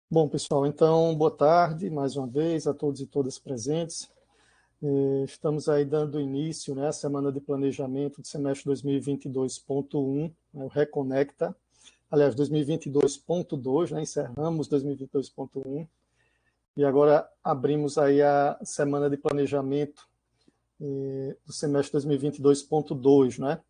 Bom, pessoal, então, boa tarde mais uma vez a todos e todas presentes. Estamos aí dando início, né, à semana de planejamento do semestre 2022.1, né, o Reconecta, aliás, 2022.2, né, encerramos 2022.1, e agora abrimos aí a semana de planejamento do semestre 2022.2, né?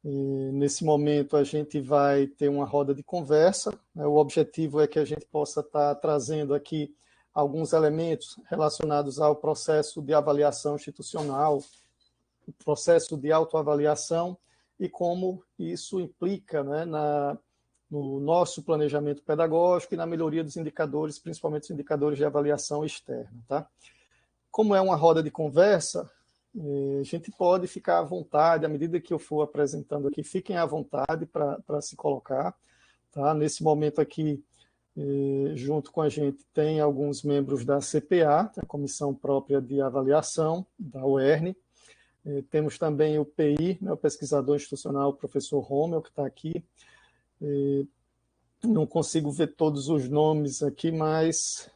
E nesse momento a gente vai ter uma roda de conversa, né? O objetivo é que a gente possa estar trazendo aqui alguns elementos relacionados ao processo de avaliação institucional, o processo de autoavaliação e como isso implica, né, no nosso planejamento pedagógico e na melhoria dos indicadores, principalmente os indicadores de avaliação externa. Tá? Como é uma roda de conversa, a gente pode ficar à vontade, à medida que eu for apresentando aqui, fiquem à vontade para se colocar. Tá? Nesse momento aqui, junto com a gente, tem alguns membros da CPA, a Comissão Própria de Avaliação, da UERN. Temos também o PI, né, o pesquisador institucional, o professor Rommel, que está aqui. Não consigo ver todos os nomes aqui, mas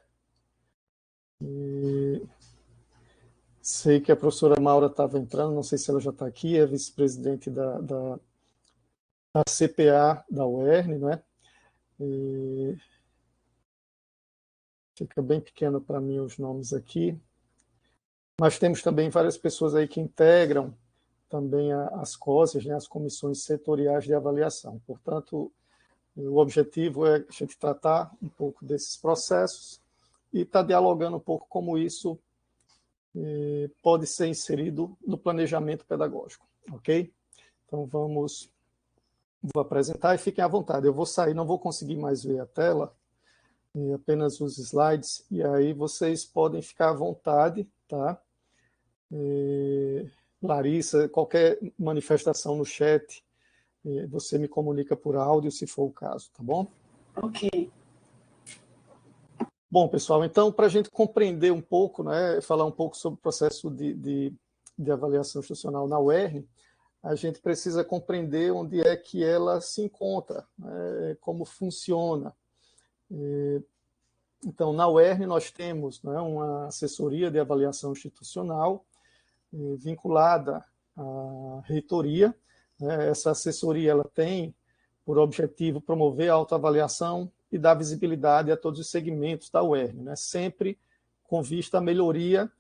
sei que a professora Maura estava entrando, não sei se ela já está aqui, é vice-presidente da CPA da UERN, né? Fica bem pequeno para mim os nomes aqui. Mas temos também várias pessoas aí que integram também as COSES, né, as comissões setoriais de avaliação. Portanto, o objetivo é a gente tratar um pouco desses processos e estar dialogando um pouco como isso pode ser inserido no planejamento pedagógico, ok? Então, vou apresentar e fiquem à vontade. Eu vou sair, não vou conseguir mais ver a tela, apenas os slides, e aí vocês podem ficar à vontade, tá? Larissa, qualquer manifestação no chat, você me comunica por áudio, se for o caso, tá bom? Ok. Bom, pessoal, então, para a gente compreender um pouco, né, falar um pouco sobre o processo de avaliação institucional na UERN, a gente precisa compreender onde é que ela se encontra, né, como funciona. Então, na UERN, nós temos, né, uma assessoria de avaliação institucional vinculada à reitoria. Né. Essa assessoria ela tem por objetivo promover a autoavaliação e dar visibilidade a todos os segmentos da UERN, né, sempre com vista à melhoria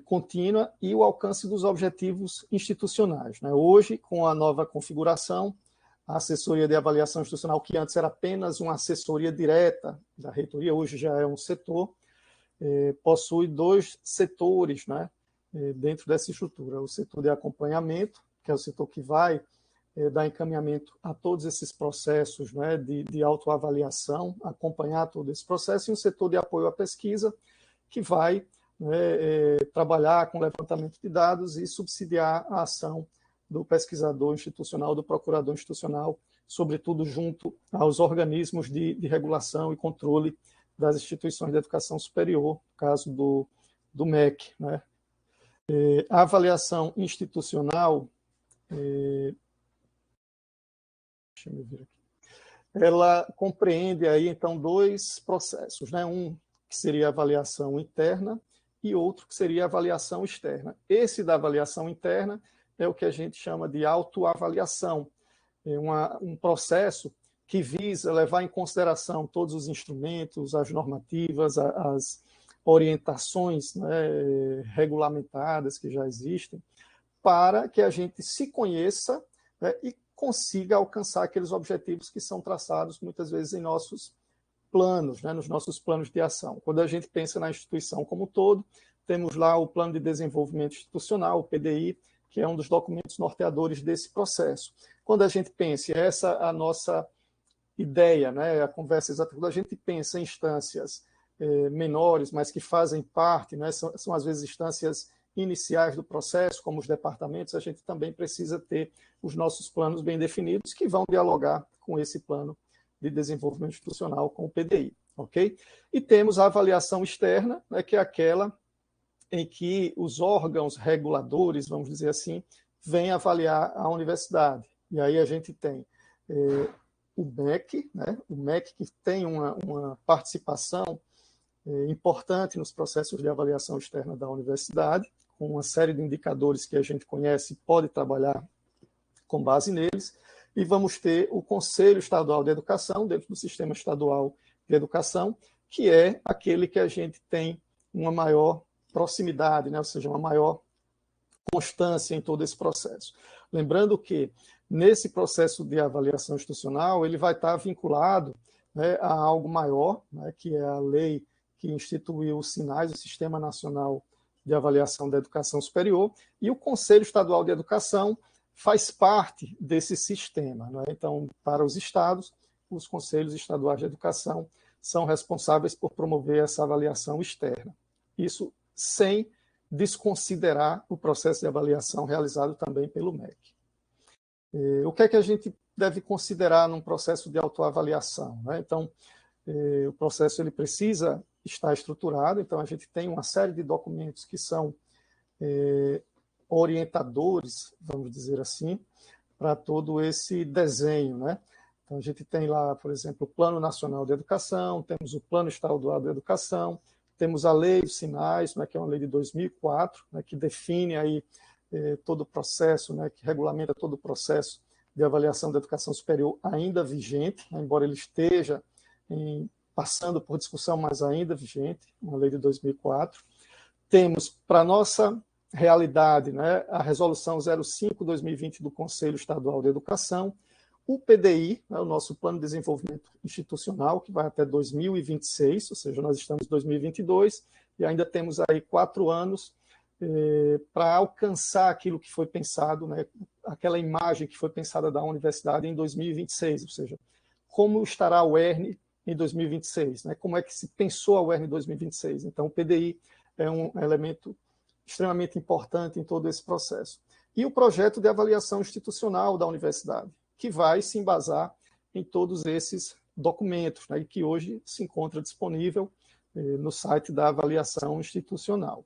contínua e o alcance dos objetivos institucionais. Né. Hoje, com a nova configuração, a assessoria de avaliação institucional, que antes era apenas uma assessoria direta da reitoria, hoje já é um setor, possui dois setores, né, dentro dessa estrutura. O setor de acompanhamento, que é o setor que vai dar encaminhamento a todos esses processos, né, de autoavaliação, acompanhar todo esse processo, e um setor de apoio à pesquisa, que vai, né, trabalhar com levantamento de dados e subsidiar a ação do pesquisador institucional, do procurador institucional, sobretudo junto aos organismos de regulação e controle das instituições de educação superior, no caso do MEC. Né. A avaliação institucional, deixa eu ver aqui, ela compreende aí, então, dois processos, né? Um que seria a avaliação interna e outro que seria a avaliação externa. Esse da avaliação interna é o que a gente chama de autoavaliação, um processo que visa levar em consideração todos os instrumentos, as normativas, as orientações, né, regulamentadas que já existem, para que a gente se conheça, né, e consiga alcançar aqueles objetivos que são traçados muitas vezes em nossos planos, né, nos nossos planos de ação. Quando a gente pensa na instituição como um todo, temos lá o Plano de Desenvolvimento Institucional, o PDI, que é um dos documentos norteadores desse processo. Quando a gente pensa, essa é a nossa ideia, né, a conversa exata, quando a gente pensa em instâncias menores, mas que fazem parte, né, são às vezes instâncias iniciais do processo, como os departamentos, a gente também precisa ter os nossos planos bem definidos, que vão dialogar com esse plano de desenvolvimento institucional, com o PDI. Okay? E temos a avaliação externa, né, que é aquela em que os órgãos reguladores, vamos dizer assim, vêm avaliar a universidade. E aí a gente tem o MEC, né? O MEC que tem uma participação importante nos processos de avaliação externa da universidade, com uma série de indicadores que a gente conhece e pode trabalhar com base neles, e vamos ter o Conselho Estadual de Educação, dentro do Sistema Estadual de Educação, que é aquele que a gente tem uma maior proximidade, né? Ou seja, uma maior constância em todo esse processo. Lembrando que, nesse processo de avaliação institucional, ele vai estar vinculado, né, a algo maior, né, que é a lei que instituiu os SINAES, o Sistema Nacional de Avaliação da Educação Superior, e o Conselho Estadual de Educação faz parte desse sistema, né? Então, para os estados, os Conselhos Estaduais de Educação são responsáveis por promover essa avaliação externa. Isso sem desconsiderar o processo de avaliação realizado também pelo MEC. O que é que a gente deve considerar num processo de autoavaliação, né? Então, o processo ele precisa estar estruturado, então a gente tem uma série de documentos que são orientadores, vamos dizer assim, para todo esse desenho, né? Então a gente tem lá, por exemplo, o Plano Nacional de Educação, temos o Plano Estadual de Educação, temos a Lei dos SINAES, né, que é uma lei de 2004, né, que define aí todo o processo, né, que regulamenta todo o processo de avaliação da educação superior ainda vigente, né, embora ele esteja passando por discussão, mas ainda vigente, uma lei de 2004. Temos, para nossa realidade, né, a Resolução 05/2020 do Conselho Estadual de Educação, o PDI, né, o nosso Plano de Desenvolvimento Institucional, que vai até 2026, ou seja, nós estamos em 2022 e ainda temos aí 4 anos para alcançar aquilo que foi pensado, né, aquela imagem que foi pensada da universidade em 2026, ou seja, como estará o UERN em 2026, né, como é que se pensou a UERN em 2026. Então, o PDI é um elemento extremamente importante em todo esse processo. E o projeto de avaliação institucional da universidade, que vai se embasar em todos esses documentos, né, e que hoje se encontra disponível no site da avaliação institucional.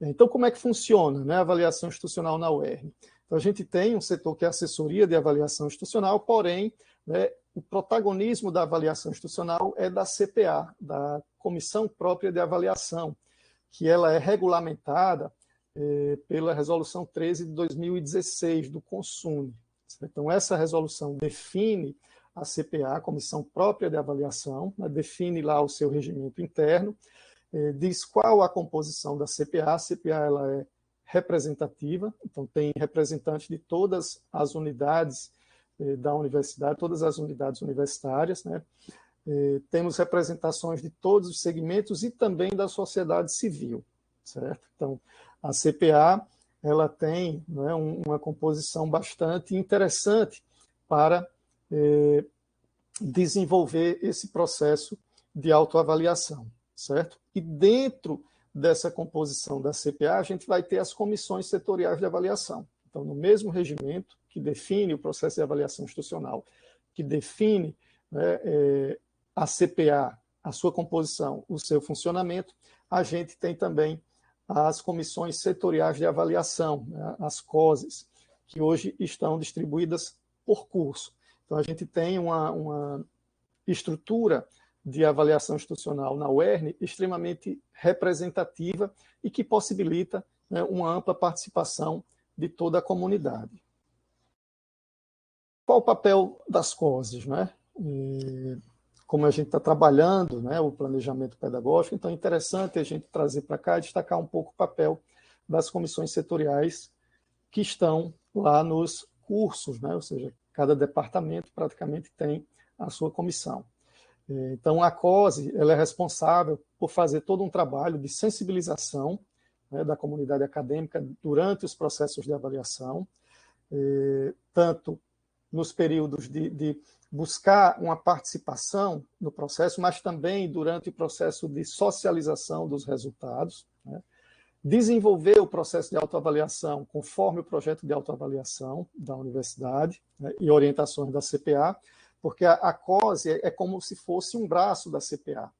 Então, como é que funciona, né, a avaliação institucional na UERN? Então, a gente tem um setor que é a assessoria de avaliação institucional, porém, né, o protagonismo da avaliação institucional é da CPA, da Comissão Própria de Avaliação, que ela é regulamentada pela Resolução 13 de 2016 do CONSUNE. Então, essa resolução define a CPA, a Comissão Própria de Avaliação, né, define lá o seu regimento interno, diz qual a composição da CPA. A CPA ela é representativa, então tem representantes de todas as unidades da universidade, todas as unidades universitárias, né? Temos representações de todos os segmentos e também da sociedade civil, certo? Então, a CPA ela tem, né, uma composição bastante interessante para desenvolver esse processo de autoavaliação, certo? E dentro dessa composição da CPA, a gente vai ter as comissões setoriais de avaliação. Então, no mesmo regimento que define o processo de avaliação institucional, que define, né, a CPA, a sua composição, o seu funcionamento, a gente tem também as comissões setoriais de avaliação, né, as COSES, que hoje estão distribuídas por curso. Então, a gente tem uma estrutura de avaliação institucional na UERN extremamente representativa e que possibilita, né, uma ampla participação de toda a comunidade. Qual o papel das COSES, né? Como a gente está trabalhando, né, o planejamento pedagógico, então é interessante a gente trazer para cá e destacar um pouco o papel das comissões setoriais que estão lá nos cursos, né? Ou seja, cada departamento praticamente tem a sua comissão. Então, a COSE ela é responsável por fazer todo um trabalho de sensibilização, né, da comunidade acadêmica durante os processos de avaliação, tanto nos períodos de buscar uma participação no processo, mas também durante o processo de socialização dos resultados, né, desenvolver o processo de autoavaliação conforme o projeto de autoavaliação da universidade, né, e orientações da CPA, porque a COSE é como se fosse um braço da CPA.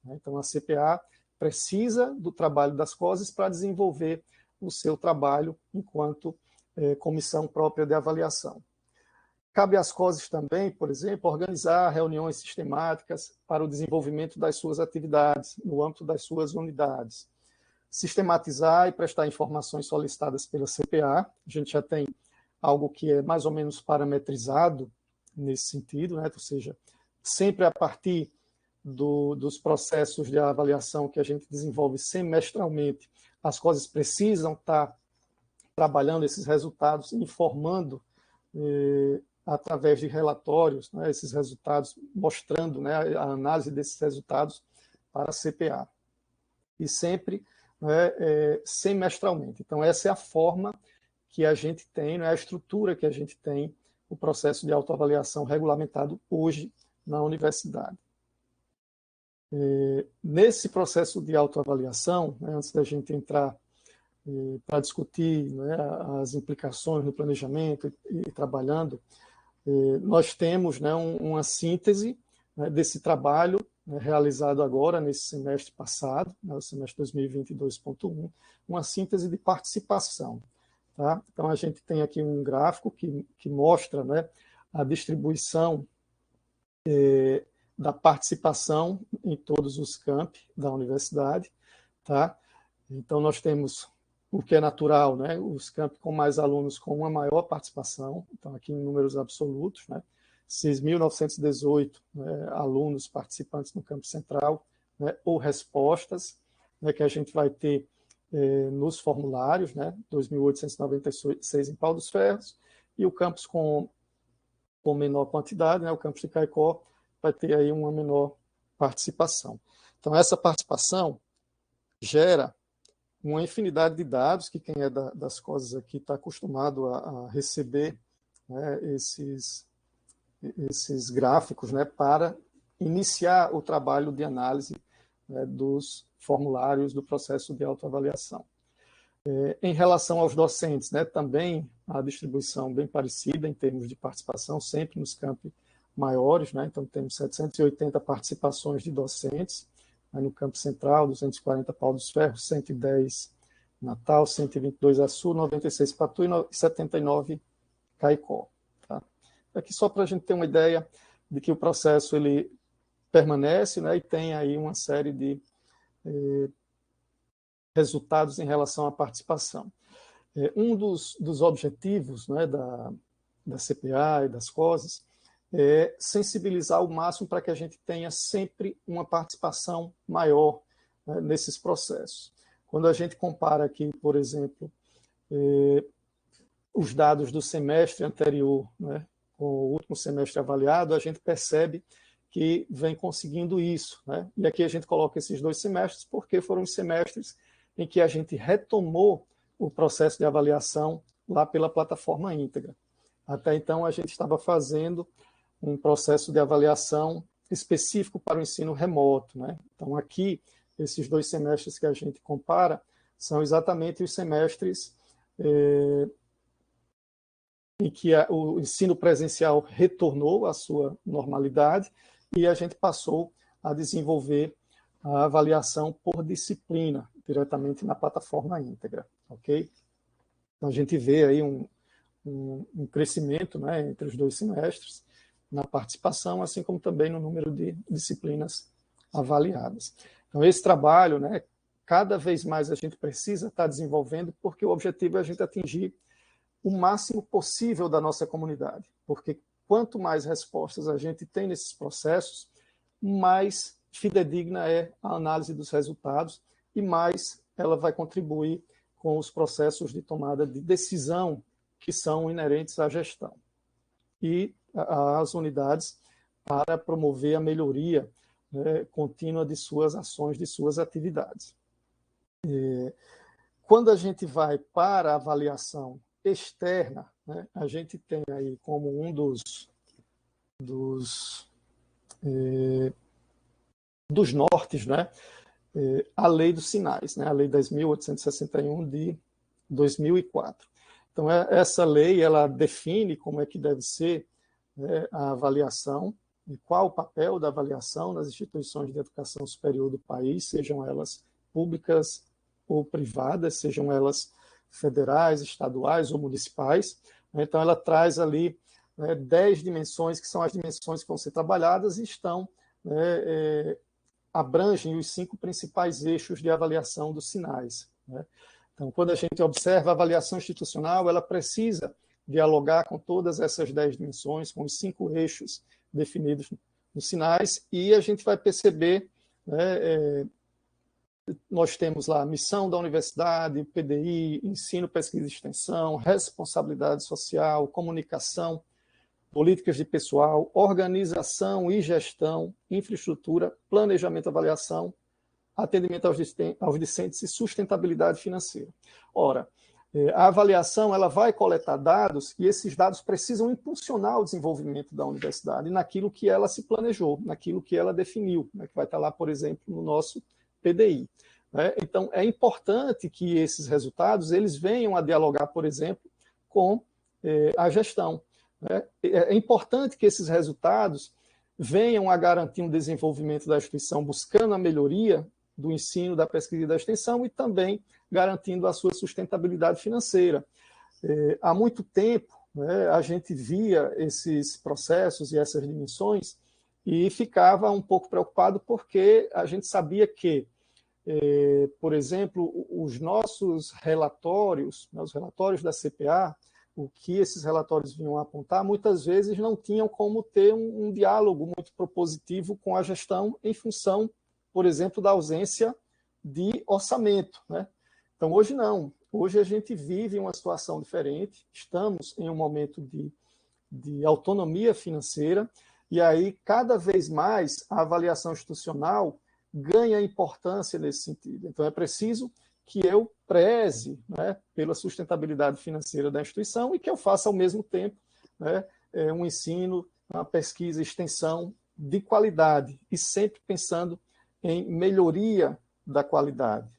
Né? Então, a CPA precisa do trabalho das COSES para desenvolver o seu trabalho enquanto comissão própria de avaliação. Cabe às COSES também, por exemplo, organizar reuniões sistemáticas para o desenvolvimento das suas atividades no âmbito das suas unidades. Sistematizar e prestar informações solicitadas pela CPA. A gente já tem algo que é mais ou menos parametrizado nesse sentido, né? Ou seja, sempre a partir dos processos de avaliação que a gente desenvolve semestralmente, as COSES precisam estar trabalhando esses resultados, informando através de relatórios, né, esses resultados, mostrando, né, a análise desses resultados para a CPA. E sempre, né, semestralmente. Então, essa é a forma que a gente tem, né, a estrutura que a gente tem, o processo de autoavaliação regulamentado hoje na universidade. Nesse processo de autoavaliação, né, antes da gente entrar para discutir, né, as implicações no planejamento e trabalhando, nós temos, né, uma síntese, né, desse trabalho, né, realizado agora, nesse semestre passado, né, o semestre 2022.1, uma síntese de participação. Tá? Então, a gente tem aqui um gráfico que mostra, né, a distribuição da participação em todos os campi da universidade. Tá? Então, nós temos o que é natural, né? Os campi com mais alunos com uma maior participação, então aqui em números absolutos, né? 6.918, né, alunos participantes no campo central, né, ou respostas, né, que a gente vai ter nos formulários, né, 2.896 em Pau dos Ferros, e o campus com menor quantidade, né, o campus de Caicó, vai ter aí uma menor participação. Então, essa participação gera uma infinidade de dados que quem é das COSES aqui está acostumado a receber, né, esses gráficos, né, para iniciar o trabalho de análise, né, dos formulários do processo de autoavaliação. Em relação aos docentes, né, também a distribuição bem parecida em termos de participação, sempre nos campi maiores, né, então temos 780 participações de docentes, né, no campo central, 240 Pau dos Ferros, 110 Natal, 122 Açu, 96 Patu e 79 Caicó. Tá? Aqui só para a gente ter uma ideia de que o processo ele permanece, né, e tem aí uma série de resultados em relação à participação. Um dos objetivos, né, da CPA e das COSES é sensibilizar o máximo para que a gente tenha sempre uma participação maior, né, nesses processos. Quando a gente compara aqui, por exemplo, os dados do semestre anterior, né, com o último semestre avaliado, a gente percebe que vem conseguindo isso, né? E aqui a gente coloca esses 2 semestres porque foram os semestres em que a gente retomou o processo de avaliação lá pela plataforma íntegra. Até então, a gente estava fazendo um processo de avaliação específico para o ensino remoto, né? Então, aqui, esses 2 semestres que a gente compara são exatamente os semestres em que o ensino presencial retornou à sua normalidade e a gente passou a desenvolver a avaliação por disciplina, diretamente na plataforma íntegra, ok? Então, a gente vê aí um crescimento, né, entre os 2 semestres na participação, assim como também no número de disciplinas avaliadas. Então, esse trabalho, né, cada vez mais a gente precisa estar desenvolvendo, porque o objetivo é a gente atingir o máximo possível da nossa comunidade, porque quanto mais respostas a gente tem nesses processos, mais fidedigna é a análise dos resultados e mais ela vai contribuir com os processos de tomada de decisão que são inerentes à gestão e às unidades para promover a melhoria, né, contínua de suas ações, de suas atividades. Quando a gente vai para a avaliação externa, né, a gente tem aí como um dos nortes, né, a Lei dos Sinais, né, a Lei 10.861 de 2004. Então, essa lei ela define como é que deve ser, né, a avaliação e qual o papel da avaliação nas instituições de educação superior do país, sejam elas públicas ou privadas, sejam elas federais, estaduais ou municipais. Então, ela traz ali 10 dimensões, que são as dimensões que vão ser trabalhadas e estão, abrangem os 5 principais eixos de avaliação dos sinais. Então, quando a gente observa a avaliação institucional, ela precisa dialogar com todas essas 10 dimensões, com os 5 eixos definidos nos sinais, e a gente vai perceber, nós temos lá a missão da universidade, PDI, ensino, pesquisa e extensão, responsabilidade social, comunicação, políticas de pessoal, organização e gestão, infraestrutura, planejamento e avaliação, atendimento aos discentes e sustentabilidade financeira. Ora, a avaliação ela vai coletar dados e esses dados precisam impulsionar o desenvolvimento da universidade naquilo que ela se planejou, naquilo que ela definiu, que vai estar lá, por exemplo, no nosso PDI. Então, é importante que esses resultados eles venham a dialogar, por exemplo, com a gestão. É importante que esses resultados venham a garantir um desenvolvimento da instituição, buscando a melhoria do ensino, da pesquisa e da extensão, e também garantindo a sua sustentabilidade financeira. Há muito tempo, a gente via esses processos e essas dimensões e ficava um pouco preocupado porque a gente sabia que, por exemplo, os nossos relatórios, os relatórios da CPA, o que esses relatórios vinham a apontar, muitas vezes não tinham como ter um diálogo muito propositivo com a gestão em função, por exemplo, da ausência de orçamento. Então, hoje não. Hoje a gente vive uma situação diferente, estamos em um momento de autonomia financeira, e aí, cada vez mais, a avaliação institucional ganha importância nesse sentido. Então, é preciso que eu preze pela sustentabilidade financeira da instituição e que eu faça, ao mesmo tempo, um ensino, uma pesquisa e extensão de qualidade, e sempre pensando em melhoria da qualidade.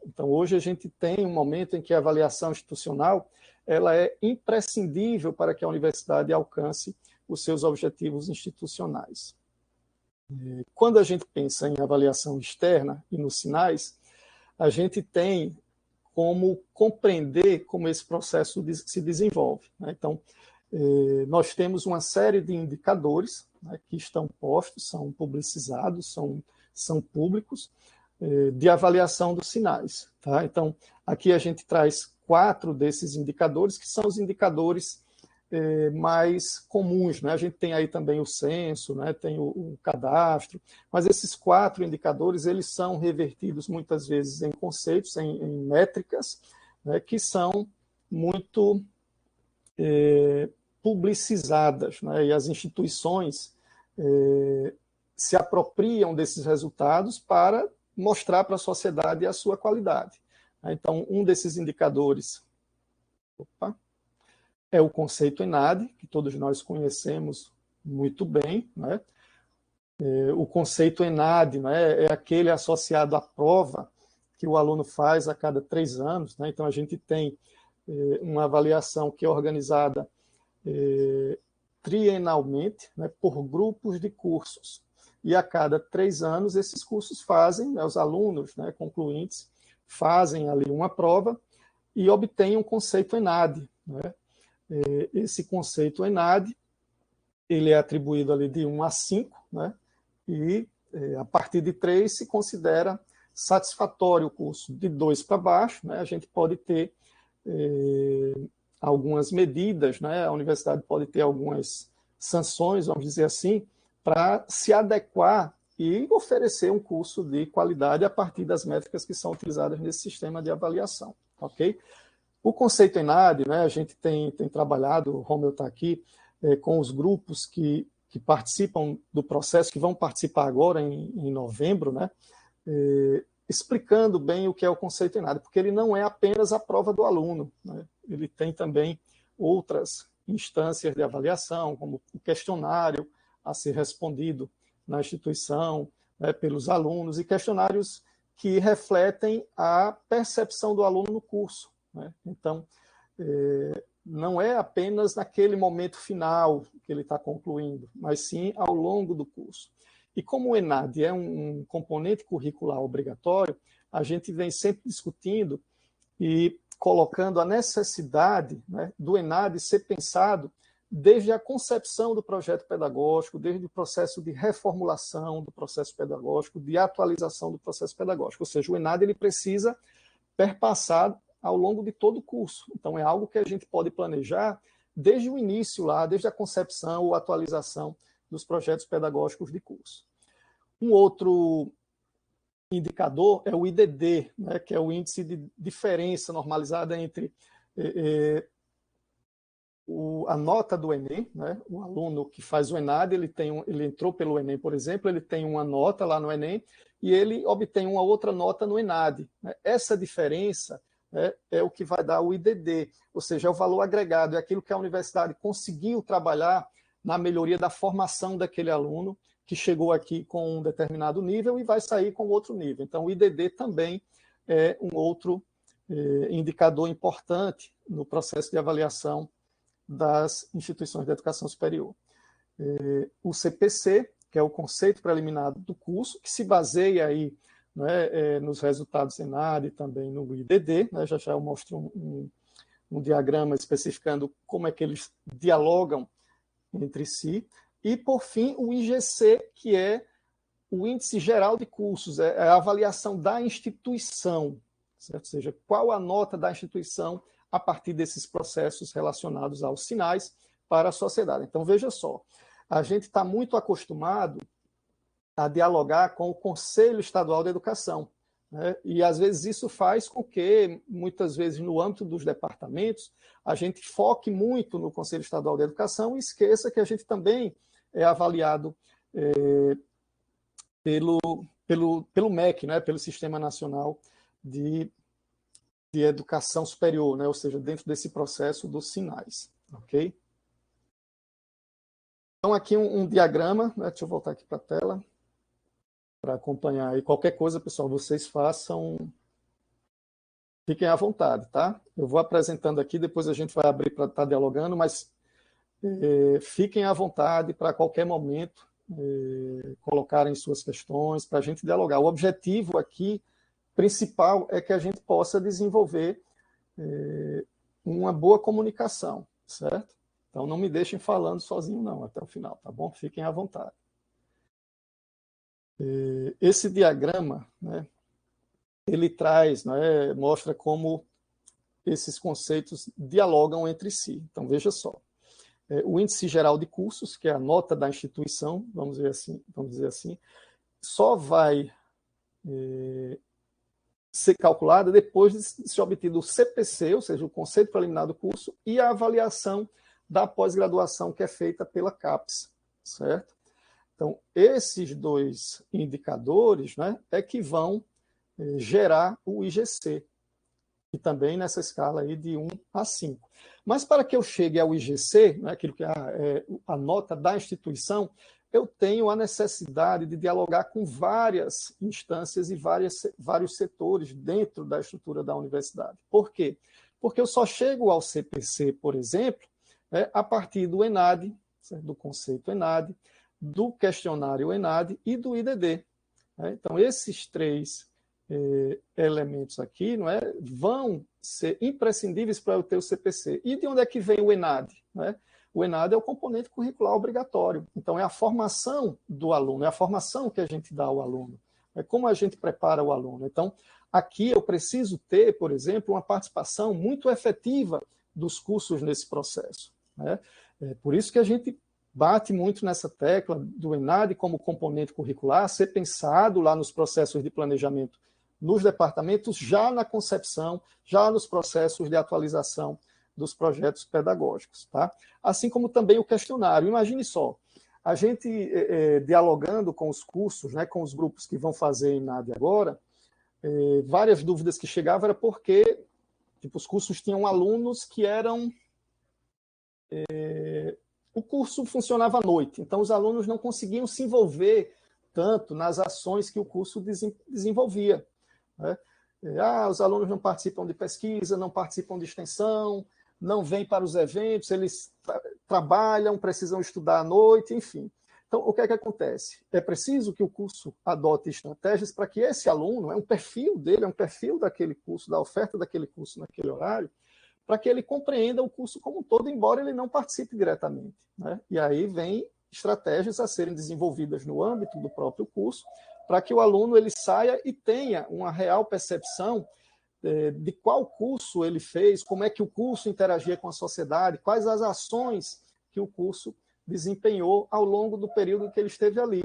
Então, hoje a gente tem um momento em que a avaliação institucional ela é imprescindível para que a universidade alcance os seus objetivos institucionais. Quando a gente pensa em avaliação externa e nos sinais, a gente tem como compreender como esse processo se desenvolve. Então, nós temos uma série de indicadores que estão postos, são publicizados, são públicos, de avaliação dos sinais. Então, aqui a gente traz 4 desses indicadores, que são os indicadores mais comuns. A gente tem aí também o censo, tem o cadastro, mas esses 4 indicadores eles são revertidos muitas vezes em conceitos, em métricas, que são muito publicizadas, e as instituições se apropriam desses resultados para mostrar para a sociedade a sua qualidade. Então, um desses indicadores é o conceito ENADE, que todos nós conhecemos muito bem. O conceito ENADE é aquele associado à prova que o aluno faz a cada 3 anos. Então, a gente tem uma avaliação que é organizada trienalmente, por grupos de cursos. E a cada 3 anos, esses cursos fazem, os alunos concluintes fazem ali uma prova e obtêm um conceito ENADE. Esse conceito ENADE ele é atribuído ali de 1 a 5, e a partir de 3 se considera satisfatório o curso. De 2 para baixo, a gente pode ter algumas medidas, a universidade pode ter algumas sanções, vamos dizer assim, para se adequar e oferecer um curso de qualidade a partir das métricas que são utilizadas nesse sistema de avaliação. Ok? O conceito ENADE, a gente tem trabalhado, o Romeu está aqui, com os grupos que participam do processo, que vão participar agora em novembro, explicando bem o que é o conceito ENADE, porque ele não é apenas a prova do aluno, ele tem também outras instâncias de avaliação, como o questionário a ser respondido na instituição pelos alunos, e questionários que refletem a percepção do aluno no curso. Então, não é apenas naquele momento final que ele está concluindo, mas sim ao longo do curso. E como o ENAD é um componente curricular obrigatório, a gente vem sempre discutindo e colocando a necessidade, né, do ENAD ser pensado desde a concepção do projeto pedagógico, desde o processo de reformulação do processo pedagógico, de atualização do processo pedagógico. Ou seja, o ENAD ele precisa perpassar ao longo de todo o curso. Então, é algo que a gente pode planejar desde o início lá, desde a concepção ou atualização dos projetos pedagógicos de curso. Um outro indicador é o IDD, né, que é o índice de diferença normalizada entre a nota do Enem, né, o aluno que faz o ENAD, ele entrou pelo Enem, por exemplo, ele tem uma nota lá no Enem e ele obtém uma outra nota no ENAD. Né? Essa diferença, né, é o que vai dar o IDD, ou seja, é o valor agregado, é aquilo que a universidade conseguiu trabalhar na melhoria da formação daquele aluno que chegou aqui com um determinado nível e vai sair com outro nível. Então, o IDD também é um outro indicador importante no processo de avaliação das instituições de educação superior. O CPC, que é o conceito preliminar do curso, que se baseia aí, né, nos resultados ENAD e também no IDD, né, já eu mostro um diagrama especificando como é que eles dialogam entre si, e, por fim, o IGC, que é o Índice Geral de Cursos, é a avaliação da instituição, certo? Ou seja, qual a nota da instituição a partir desses processos relacionados aos sinais para a sociedade. Então, veja só, a gente está muito acostumado a dialogar com o Conselho Estadual de Educação, né? E, às vezes, isso faz com que, muitas vezes, no âmbito dos departamentos, a gente foque muito no Conselho Estadual de Educação e esqueça que a gente também é avaliado pelo MEC, né? Pelo Sistema Nacional de Educação Superior, né? Ou seja, dentro desse processo dos sinais. Ok? Então, aqui um diagrama, né? Deixa eu voltar aqui para a tela, para acompanhar. E qualquer coisa, pessoal, vocês façam, fiquem à vontade, tá? Eu vou apresentando aqui, depois a gente vai abrir para estar dialogando, mas fiquem à vontade para qualquer momento colocarem suas questões, para a gente dialogar. O objetivo aqui principal é que a gente possa desenvolver uma boa comunicação, certo? Então, não me deixem falando sozinho, não, até o final, tá bom? Fiquem à vontade. Esse diagrama, né, ele traz, né, mostra como esses conceitos dialogam entre si. Então, veja só. O Índice Geral de Cursos, que é a nota da instituição, vamos dizer assim, só vai ser calculada depois de se obtido o CPC, ou seja, o conceito preliminar do curso, e a avaliação da pós-graduação que é feita pela CAPES, certo? Então, esses dois indicadores, né, é que vão gerar o IGC, e também nessa escala aí de 1 a 5. Mas para que eu chegue ao IGC, né, aquilo que é a nota da instituição, eu tenho a necessidade de dialogar com várias instâncias e vários setores dentro da estrutura da universidade. Por quê? Porque eu só chego ao CPC, por exemplo, a partir do ENAD, certo? Do conceito ENAD, do questionário ENAD e do IDD. Então, esses três elementos aqui, não é, vão ser imprescindíveis para eu ter o CPC. E de onde é que vem o ENAD? Né? O ENAD é o componente curricular obrigatório. Então, é a formação do aluno, é a formação que a gente dá ao aluno. É como a gente prepara o aluno. Então, aqui eu preciso ter, por exemplo, uma participação muito efetiva dos cursos nesse processo. Né? Por isso que a gente bate muito nessa tecla do ENAD como componente curricular, ser pensado lá nos processos de planejamento nos departamentos, já na concepção, já nos processos de atualização dos projetos pedagógicos. Tá? Assim como também o questionário. Imagine só, a gente dialogando com os cursos, né, com os grupos que vão fazer ENAD agora, várias dúvidas que chegavam era porque os cursos tinham alunos que eram... o curso funcionava à noite, então os alunos não conseguiam se envolver tanto nas ações que o curso desenvolvia. Né? Os alunos não participam de pesquisa, não participam de extensão, não vêm para os eventos, eles trabalham, precisam estudar à noite, enfim. Então, o que é que acontece? É preciso que o curso adote estratégias para que esse aluno, é um perfil dele, é um perfil daquele curso, da oferta daquele curso naquele horário, para que ele compreenda o curso como um todo, embora ele não participe diretamente, né? E aí vem estratégias a serem desenvolvidas no âmbito do próprio curso, para que o aluno ele saia e tenha uma real percepção de qual curso ele fez, como é que o curso interagia com a sociedade, quais as ações que o curso desempenhou ao longo do período que ele esteve ali.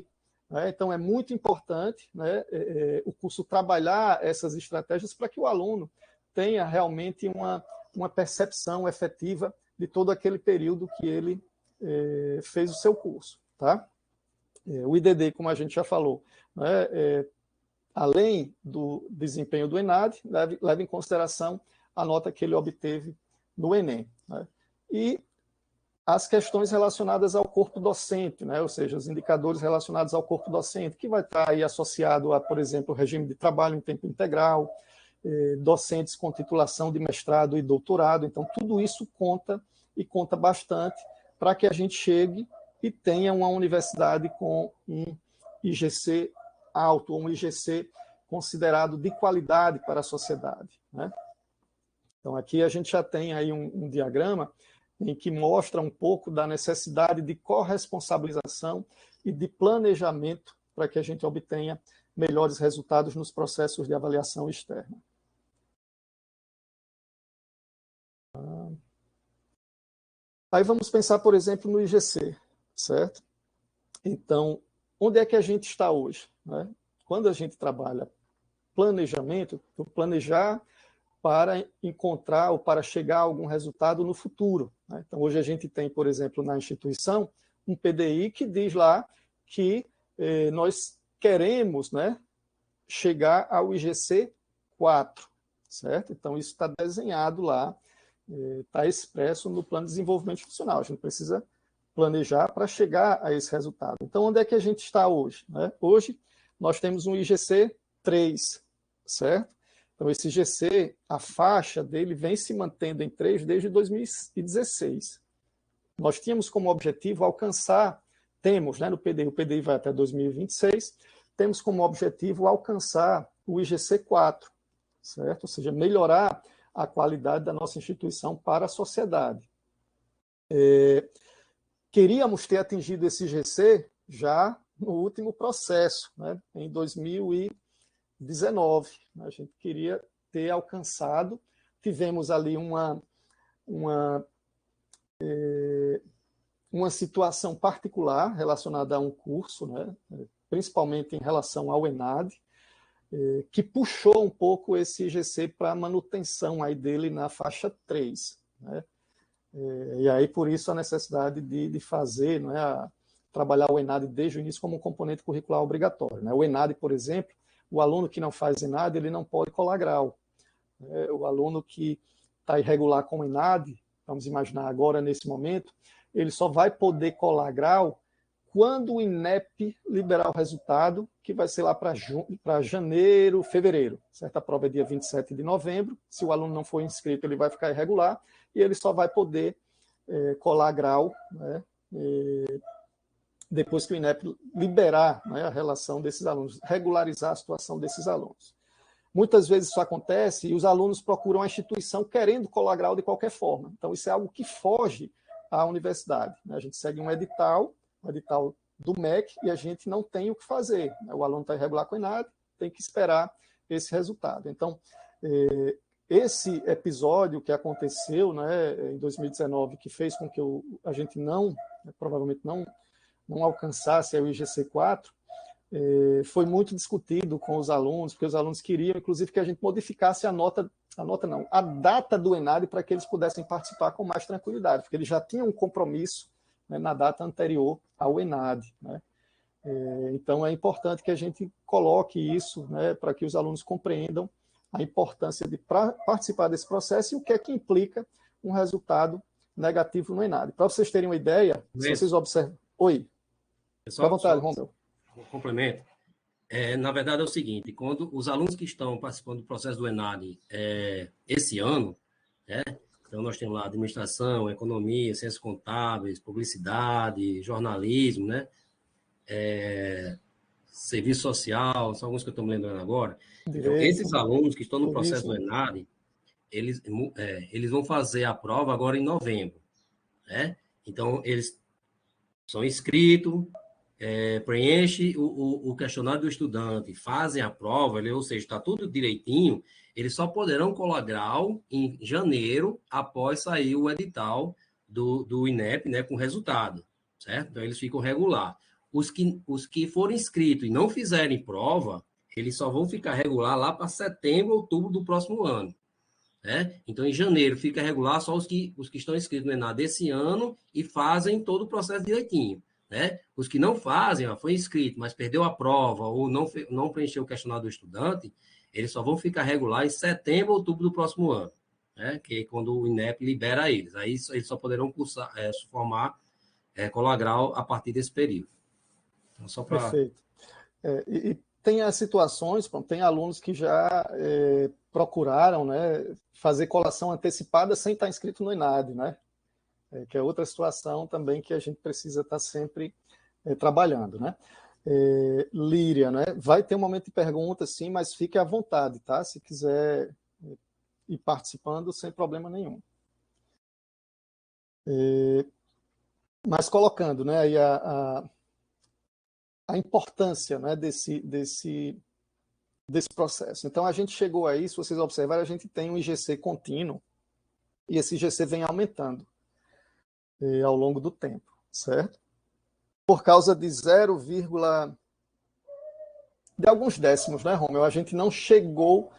Né? Então, é muito importante, né, o curso trabalhar essas estratégias para que o aluno tenha realmente uma percepção efetiva de todo aquele período que ele fez o seu curso. Tá? O IDD, como a gente já falou, né, além do desempenho do ENAD, leva em consideração a nota que ele obteve no Enem. Né? E as questões relacionadas ao corpo docente, né? Ou seja, os indicadores relacionados ao corpo docente, que vai estar aí associado a, por exemplo, o regime de trabalho em tempo integral, docentes com titulação de mestrado e doutorado. Então, tudo isso conta e conta bastante para que a gente chegue e tenha uma universidade com um IGC alto, um IGC considerado de qualidade para a sociedade. Né? Então, aqui a gente já tem aí um diagrama em que mostra um pouco da necessidade de corresponsabilização e de planejamento para que a gente obtenha melhores resultados nos processos de avaliação externa. Aí vamos pensar, por exemplo, no IGC, certo? Então, onde é que a gente está hoje? Né? Quando a gente trabalha planejamento, planejar para encontrar ou para chegar a algum resultado no futuro. Né? Então, hoje a gente tem, por exemplo, na instituição, um PDI que diz lá que nós queremos, né, chegar ao IGC 4, certo? Então, isso está desenhado lá, está expresso no plano de desenvolvimento institucional. A gente precisa planejar para chegar a esse resultado. Então, onde é que a gente está hoje? Né? Hoje, nós temos um IGC 3, certo? Então, esse IGC, a faixa dele vem se mantendo em 3 desde 2016. Nós tínhamos como objetivo alcançar, temos, né, no PDI, o PDI vai até 2026, temos como objetivo alcançar o IGC 4, certo? Ou seja, melhorar a qualidade da nossa instituição para a sociedade. Queríamos ter atingido esse IGC já no último processo, né, em 2019. A gente queria ter alcançado, tivemos ali uma situação particular relacionada a um curso, né, principalmente em relação ao ENAD, que puxou um pouco esse IGC para a manutenção aí dele na faixa 3. Né? E aí, por isso, a necessidade de fazer, né, trabalhar o ENAD desde o início como um componente curricular obrigatório. Né? O ENAD, por exemplo, o aluno que não faz ENAD, ele não pode colar grau. O aluno que está irregular com o ENAD, vamos imaginar agora, nesse momento, ele só vai poder colar grau quando o INEP liberar o resultado, que vai ser lá para janeiro, fevereiro. Certo? A prova é dia 27 de novembro. Se o aluno não for inscrito, ele vai ficar irregular e ele só vai poder colar grau, né, depois que o INEP liberar, né, a relação desses alunos, regularizar a situação desses alunos. Muitas vezes isso acontece e os alunos procuram a instituição querendo colar grau de qualquer forma. Então, isso é algo que foge à universidade. A gente segue um edital do MEC, e a gente não tem o que fazer. O aluno está irregular com o ENAD, tem que esperar esse resultado. Então, esse episódio que aconteceu, né, em 2019, que fez com que a gente provavelmente não alcançasse o IGC 4, foi muito discutido com os alunos, porque os alunos queriam, inclusive, que a gente modificasse a data do ENAD para que eles pudessem participar com mais tranquilidade, porque eles já tinham um compromisso, né, na data anterior ao ENAD. Né? Então, é importante que a gente coloque isso, né, para que os alunos compreendam a importância de participar desse processo e o que é que implica um resultado negativo no ENAD. Para vocês terem uma ideia, se vocês observam... Oi, fica à vontade, Romeu. Um complemento. Na verdade, é o seguinte, quando os alunos que estão participando do processo do ENAD esse ano, então nós temos lá administração, economia, ciências contábeis, publicidade, jornalismo, né? serviço social, são alguns que eu estou me lembrando agora. Então, Direito, esses alunos que estão no processo do turismo. ENAD, eles vão fazer a prova agora em novembro, né? Então, eles são inscritos, preenche o questionário do estudante, fazem a prova, ou seja, está tudo direitinho, eles só poderão colar grau em janeiro, após sair o edital do INEP, né, com resultado, certo? Então, eles ficam regular. Os que forem inscritos e não fizerem prova, eles só vão ficar regular lá para setembro, outubro do próximo ano. Né? Então, em janeiro fica regular só os que estão inscritos no ENAD desse ano e fazem todo o processo direitinho. Né? Os que não fazem, foi inscrito, mas perdeu a prova ou não preencheu o questionário do estudante, eles só vão ficar regular em setembro, outubro do próximo ano. Né? Que é quando o INEP libera eles. Aí eles só poderão cursar, formar colar grau a partir desse período. Então, só para... Perfeito. E tem as situações, tem alunos que já procuraram, né, fazer colação antecipada sem estar inscrito no ENAD, né? Que é outra situação também que a gente precisa estar sempre trabalhando, né? Líria, né? Vai ter um momento de pergunta, sim, mas fique à vontade, tá? Se quiser ir participando, sem problema nenhum. Mas colocando, né, aí a importância, né, desse processo. Então, a gente chegou aí, se vocês observarem, a gente tem um IGC contínuo, e esse IGC vem aumentando ao longo do tempo, certo? Por causa de de alguns décimos, né, Romeu? A gente não chegou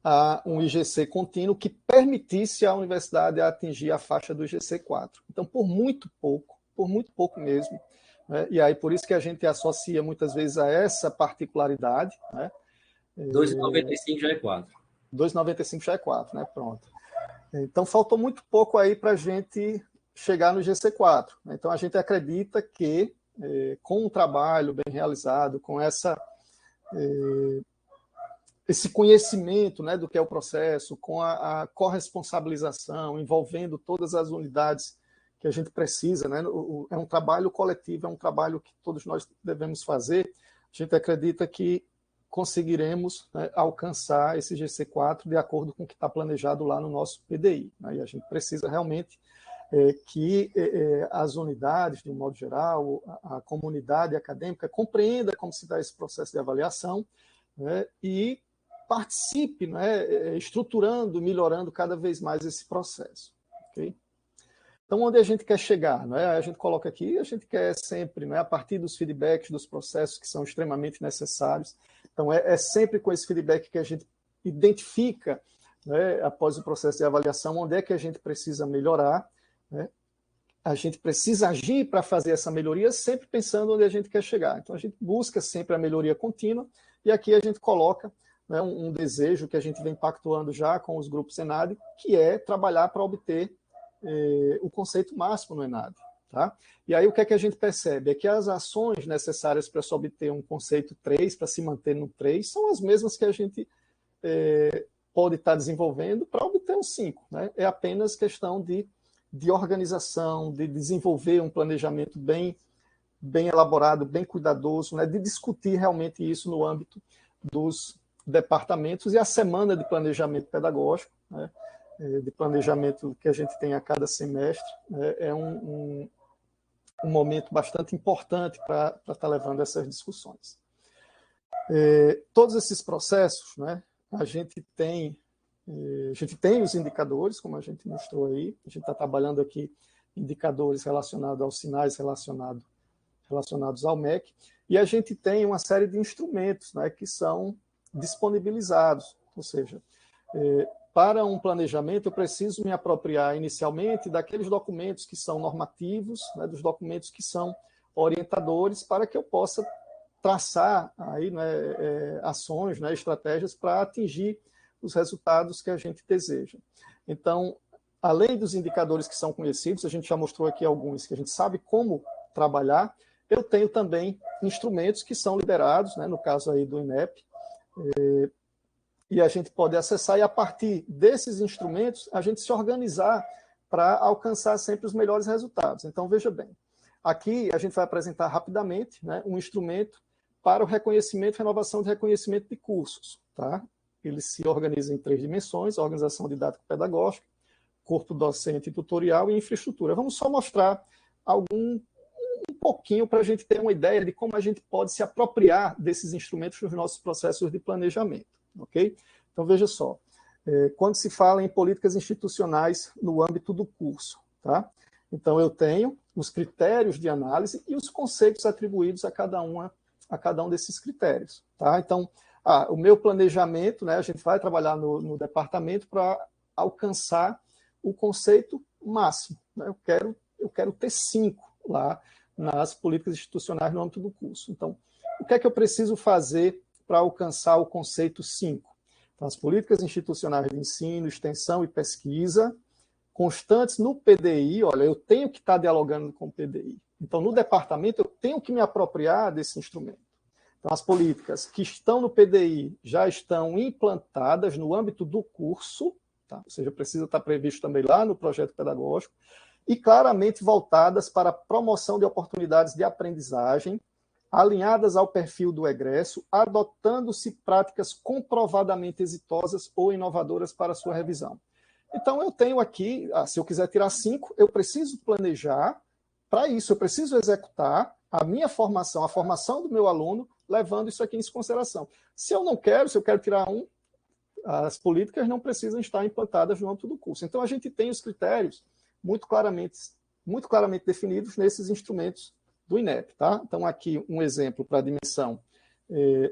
a um IGC contínuo que permitisse à universidade atingir a faixa do IGC 4. Então, por muito pouco mesmo, né? E aí por isso que a gente associa muitas vezes a essa particularidade, né? 2,95 já é 4. 2,95 já é 4, né? Pronto. Então, faltou muito pouco aí para a gente chegar no GC4. Então, a gente acredita que, com um trabalho bem realizado, com esse conhecimento, né, do que é o processo, com a corresponsabilização, envolvendo todas as unidades que a gente precisa, né? É um trabalho coletivo, é um trabalho que todos nós devemos fazer. A gente acredita que conseguiremos, né, alcançar esse GC4 de acordo com o que está planejado lá no nosso PDI. Né? E a gente precisa realmente que as unidades, de um modo geral, a comunidade acadêmica compreenda como se dá esse processo de avaliação, né, e participe, né, estruturando, melhorando cada vez mais esse processo. Okay? Então, onde a gente quer chegar? Né? A gente coloca aqui, a gente quer sempre, né, a partir dos feedbacks, dos processos que são extremamente necessários. Então, é sempre com esse feedback que a gente identifica, né, após o processo de avaliação, onde é que a gente precisa melhorar. Né? A gente precisa agir para fazer essa melhoria, sempre pensando onde a gente quer chegar. Então, a gente busca sempre a melhoria contínua, e aqui a gente coloca, né, um desejo que a gente vem pactuando já com os grupos ENAD, que é trabalhar para obter o conceito máximo no ENAD. Tá? E aí o que é que a gente percebe? É que as ações necessárias para se obter um conceito 3, para se manter no 3, são as mesmas que a gente pode estar desenvolvendo para obter um 5. Né? É apenas questão de organização, de desenvolver um planejamento bem elaborado, bem cuidadoso, né? De discutir realmente isso no âmbito dos departamentos, e a semana de planejamento pedagógico, né, de planejamento que a gente tem a cada semestre, né, é um momento bastante importante para estar levando essas discussões. Todos esses processos, né, a gente tem os indicadores, como a gente mostrou aí, a gente está trabalhando aqui indicadores relacionados aos sinais relacionados ao MEC, e a gente tem uma série de instrumentos, né, que são disponibilizados, ou seja, para um planejamento eu preciso me apropriar inicialmente daqueles documentos que são normativos, né, dos documentos que são orientadores, para que eu possa traçar aí, né, ações, né, estratégias para atingir os resultados que a gente deseja. Então, além dos indicadores que são conhecidos, a gente já mostrou aqui alguns que a gente sabe como trabalhar, eu tenho também instrumentos que são liberados, né, no caso aí do INEP, e a gente pode acessar, e a partir desses instrumentos, a gente se organizar para alcançar sempre os melhores resultados. Então, veja bem, Aqui a gente vai apresentar rapidamente, né, um instrumento para o reconhecimento e renovação de reconhecimento de cursos. Tá? Ele se organiza em 3 dimensões: organização didático-pedagógica, corpo docente e tutorial e infraestrutura. Vamos só mostrar um pouquinho para a gente ter uma ideia de como a gente pode se apropriar desses instrumentos nos nossos processos de planejamento. Ok? Então, veja só. Quando se fala em políticas institucionais no âmbito do curso, tá? Então, eu tenho os critérios de análise e os conceitos atribuídos a cada um desses critérios. Tá? Então, o meu planejamento, né, a gente vai trabalhar no departamento para alcançar o conceito máximo. Né? Eu quero ter 5 lá nas políticas institucionais no âmbito do curso. Então, o que é que eu preciso fazer para alcançar o conceito 5? Então, as políticas institucionais de ensino, extensão e pesquisa, constantes no PDI. Olha, eu tenho que estar dialogando com o PDI. Então, no departamento, eu tenho que me apropriar desse instrumento. Então, as políticas que estão no PDI já estão implantadas no âmbito do curso, tá? Ou seja, precisa estar previsto também lá no projeto pedagógico, e claramente voltadas para a promoção de oportunidades de aprendizagem, alinhadas ao perfil do egresso, adotando-se práticas comprovadamente exitosas ou inovadoras para sua revisão. Então, eu tenho aqui, se eu quiser tirar 5, eu preciso planejar. Para isso, eu preciso executar a minha formação, a formação do meu aluno, levando isso aqui em consideração. Se eu quero tirar 1, as políticas não precisam estar implantadas no âmbito do curso. Então, a gente tem os critérios muito claramente definidos nesses instrumentos do INEP. Tá? Então, aqui um exemplo para a dimensão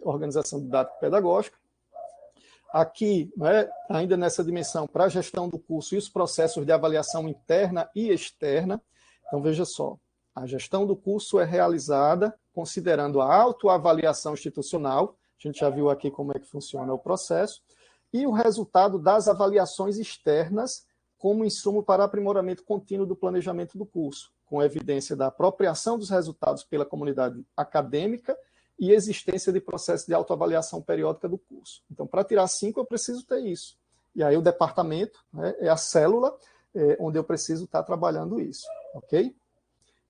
organização didático-pedagógica. Aqui, né, ainda nessa dimensão, para a gestão do curso e os processos de avaliação interna e externa. Então, veja só, a gestão do curso é realizada considerando a autoavaliação institucional, a gente já viu aqui como é que funciona o processo, e o resultado das avaliações externas como insumo para aprimoramento contínuo do planejamento do curso, com evidência da apropriação dos resultados pela comunidade acadêmica e existência de processo de autoavaliação periódica do curso. Então, para tirar 5, eu preciso ter isso. E aí o departamento, né, é a célula onde eu preciso estar trabalhando isso. Ok?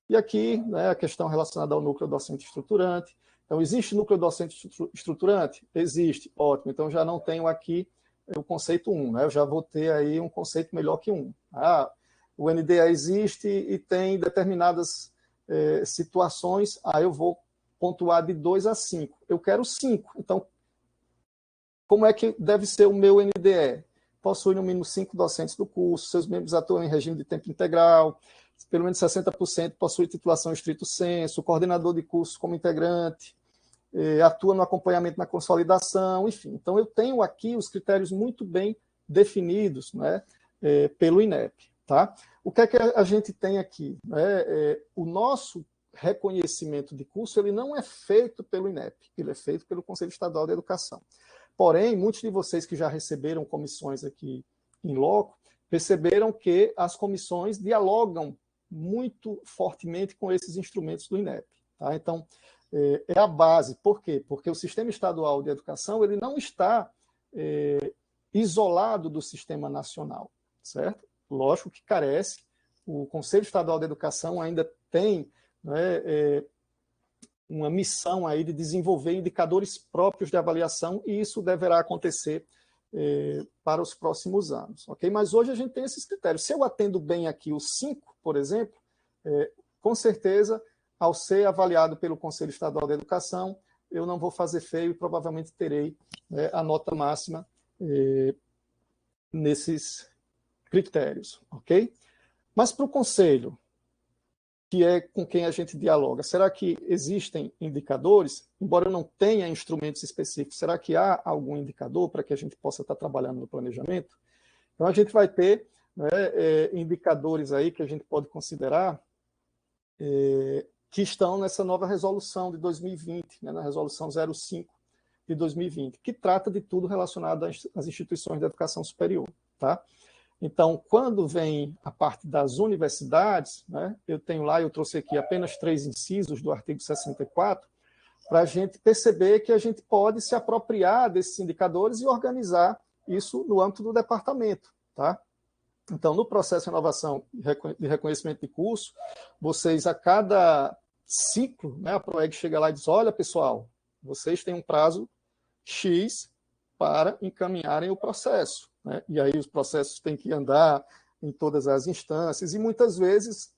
E aqui, né, a questão relacionada ao núcleo docente estruturante. Então, existe núcleo docente estruturante? Existe. Ótimo. Então, já não tenho aqui o conceito 1. Né? Eu já vou ter aí um conceito melhor que 1. O NDA existe e tem determinadas situações, aí eu vou pontuar de 2 a 5. Eu quero 5. Então, como é que deve ser o meu NDE? Possui no mínimo 5 docentes do curso, seus membros atuam em regime de tempo integral, pelo menos 60% possui titulação estrito sensu, coordenador de curso como integrante, atua no acompanhamento na consolidação, enfim. Então, eu tenho aqui os critérios muito bem definidos, né, pelo INEP. Tá? O que é que a gente tem aqui? O nosso reconhecimento de curso ele não é feito pelo INEP, ele é feito pelo Conselho Estadual de Educação. Porém, muitos de vocês que já receberam comissões aqui em loco, perceberam que as comissões dialogam muito fortemente com esses instrumentos do INEP. Tá? Então, é a base. Por quê? Porque o Sistema Estadual de Educação ele não está isolado do Sistema Nacional, certo? Lógico que carece. O Conselho Estadual de Educação ainda tem, né, uma missão aí de desenvolver indicadores próprios de avaliação e isso deverá acontecer para os próximos anos. Okay? Mas hoje a gente tem esses critérios. Se eu atendo bem aqui os 5, por exemplo, com certeza, ao ser avaliado pelo Conselho Estadual de Educação, eu não vou fazer feio e provavelmente terei a nota máxima nesses critérios. Ok? Mas para o Conselho, que é com quem a gente dialoga, será que existem indicadores? Embora eu não tenha instrumentos específicos, será que há algum indicador para que a gente possa estar trabalhando no planejamento? Então, a gente vai ter, né, indicadores aí que a gente pode considerar que estão nessa nova resolução de 2020, né, na resolução 05 de 2020, que trata de tudo relacionado às instituições de educação superior. Tá? Então, quando vem a parte das universidades, né, eu trouxe aqui apenas 3 incisos do artigo 64, para a gente perceber que a gente pode se apropriar desses indicadores e organizar isso no âmbito do departamento. Tá? Então, no processo de inovação de reconhecimento de curso, vocês, a cada ciclo, né, a PROEG chega lá e diz, olha, pessoal, vocês têm um prazo X para encaminharem o processo, né? E aí os processos têm que andar em todas as instâncias, e muitas vezes,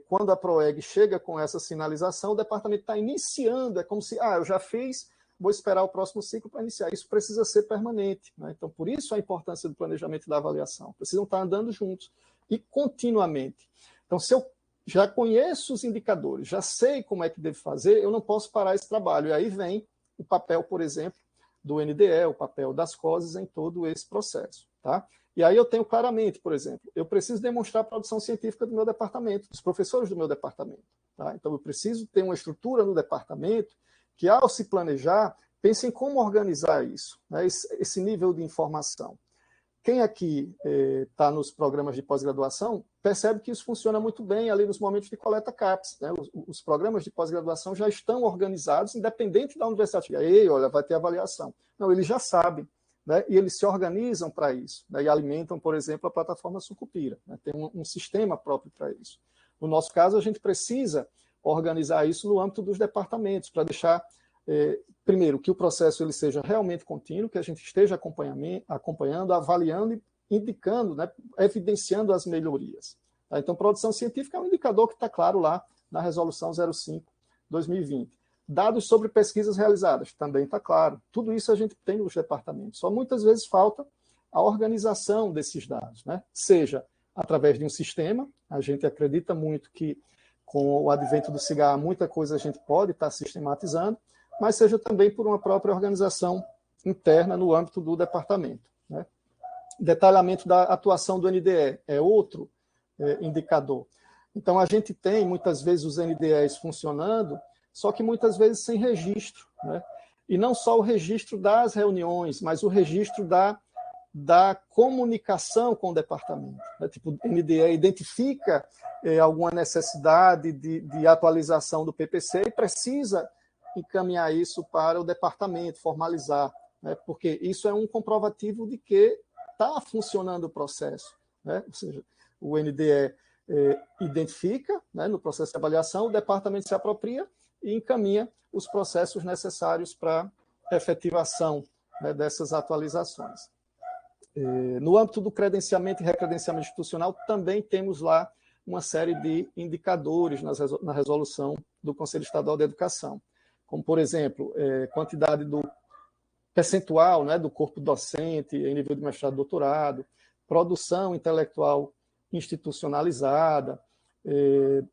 quando a PROEG chega com essa sinalização, o departamento está iniciando, é como se, eu já fiz, vou esperar o próximo ciclo para iniciar. Isso precisa ser permanente, né? Então, por isso a importância do planejamento e da avaliação. Precisam estar andando juntos e continuamente. Então, se eu já conheço os indicadores, já sei como é que devo fazer, eu não posso parar esse trabalho. E aí vem o papel, por exemplo, do NDE, o papel das COSES em todo esse processo. Tá? E aí eu tenho claramente, por exemplo, eu preciso demonstrar a produção científica do meu departamento, dos professores do meu departamento. Tá? Então, eu preciso ter uma estrutura no departamento que, ao se planejar, pense em como organizar isso, né? Esse nível de informação. Quem aqui está nos programas de pós-graduação percebe que isso funciona muito bem ali nos momentos de coleta CAPES. Né? Os programas de pós-graduação já estão organizados, independente da universidade. E aí, olha, vai ter avaliação. Não, eles já sabem, né? E eles se organizam para isso, né? E alimentam, por exemplo, a plataforma Sucupira. Né? Tem um sistema próprio para isso. No nosso caso, a gente precisa organizar isso no âmbito dos departamentos, para deixar, primeiro, que o processo ele seja realmente contínuo, que a gente esteja acompanhando, avaliando e indicando, né, evidenciando as melhorias. Tá? Então, produção científica é um indicador que está claro lá na Resolução 05/2020. Dados sobre pesquisas realizadas, também está claro. Tudo isso a gente tem nos departamentos. Só muitas vezes falta a organização desses dados, né? Seja através de um sistema, a gente acredita muito que com o advento do cigarro, muita coisa a gente pode estar sistematizando, mas seja também por uma própria organização interna no âmbito do departamento. Né? Detalhamento da atuação do NDE é outro indicador. Então, a gente tem, muitas vezes, os NDEs funcionando, só que muitas vezes sem registro. Né? E não só o registro das reuniões, mas o registro da comunicação com o departamento. Né? Tipo, o NDE identifica alguma necessidade de atualização do PPC e precisa encaminhar isso para o departamento, formalizar, né? Porque isso é um comprovativo de que está funcionando o processo. Né? Ou seja, o NDE identifica, né, no processo de avaliação, o departamento se apropria e encaminha os processos necessários para a efetivação, né, dessas atualizações. No âmbito do credenciamento e recredenciamento institucional, também temos lá uma série de indicadores na resolução do Conselho Estadual de Educação, como, por exemplo, quantidade do percentual, né, do corpo docente em nível de mestrado e doutorado, produção intelectual institucionalizada,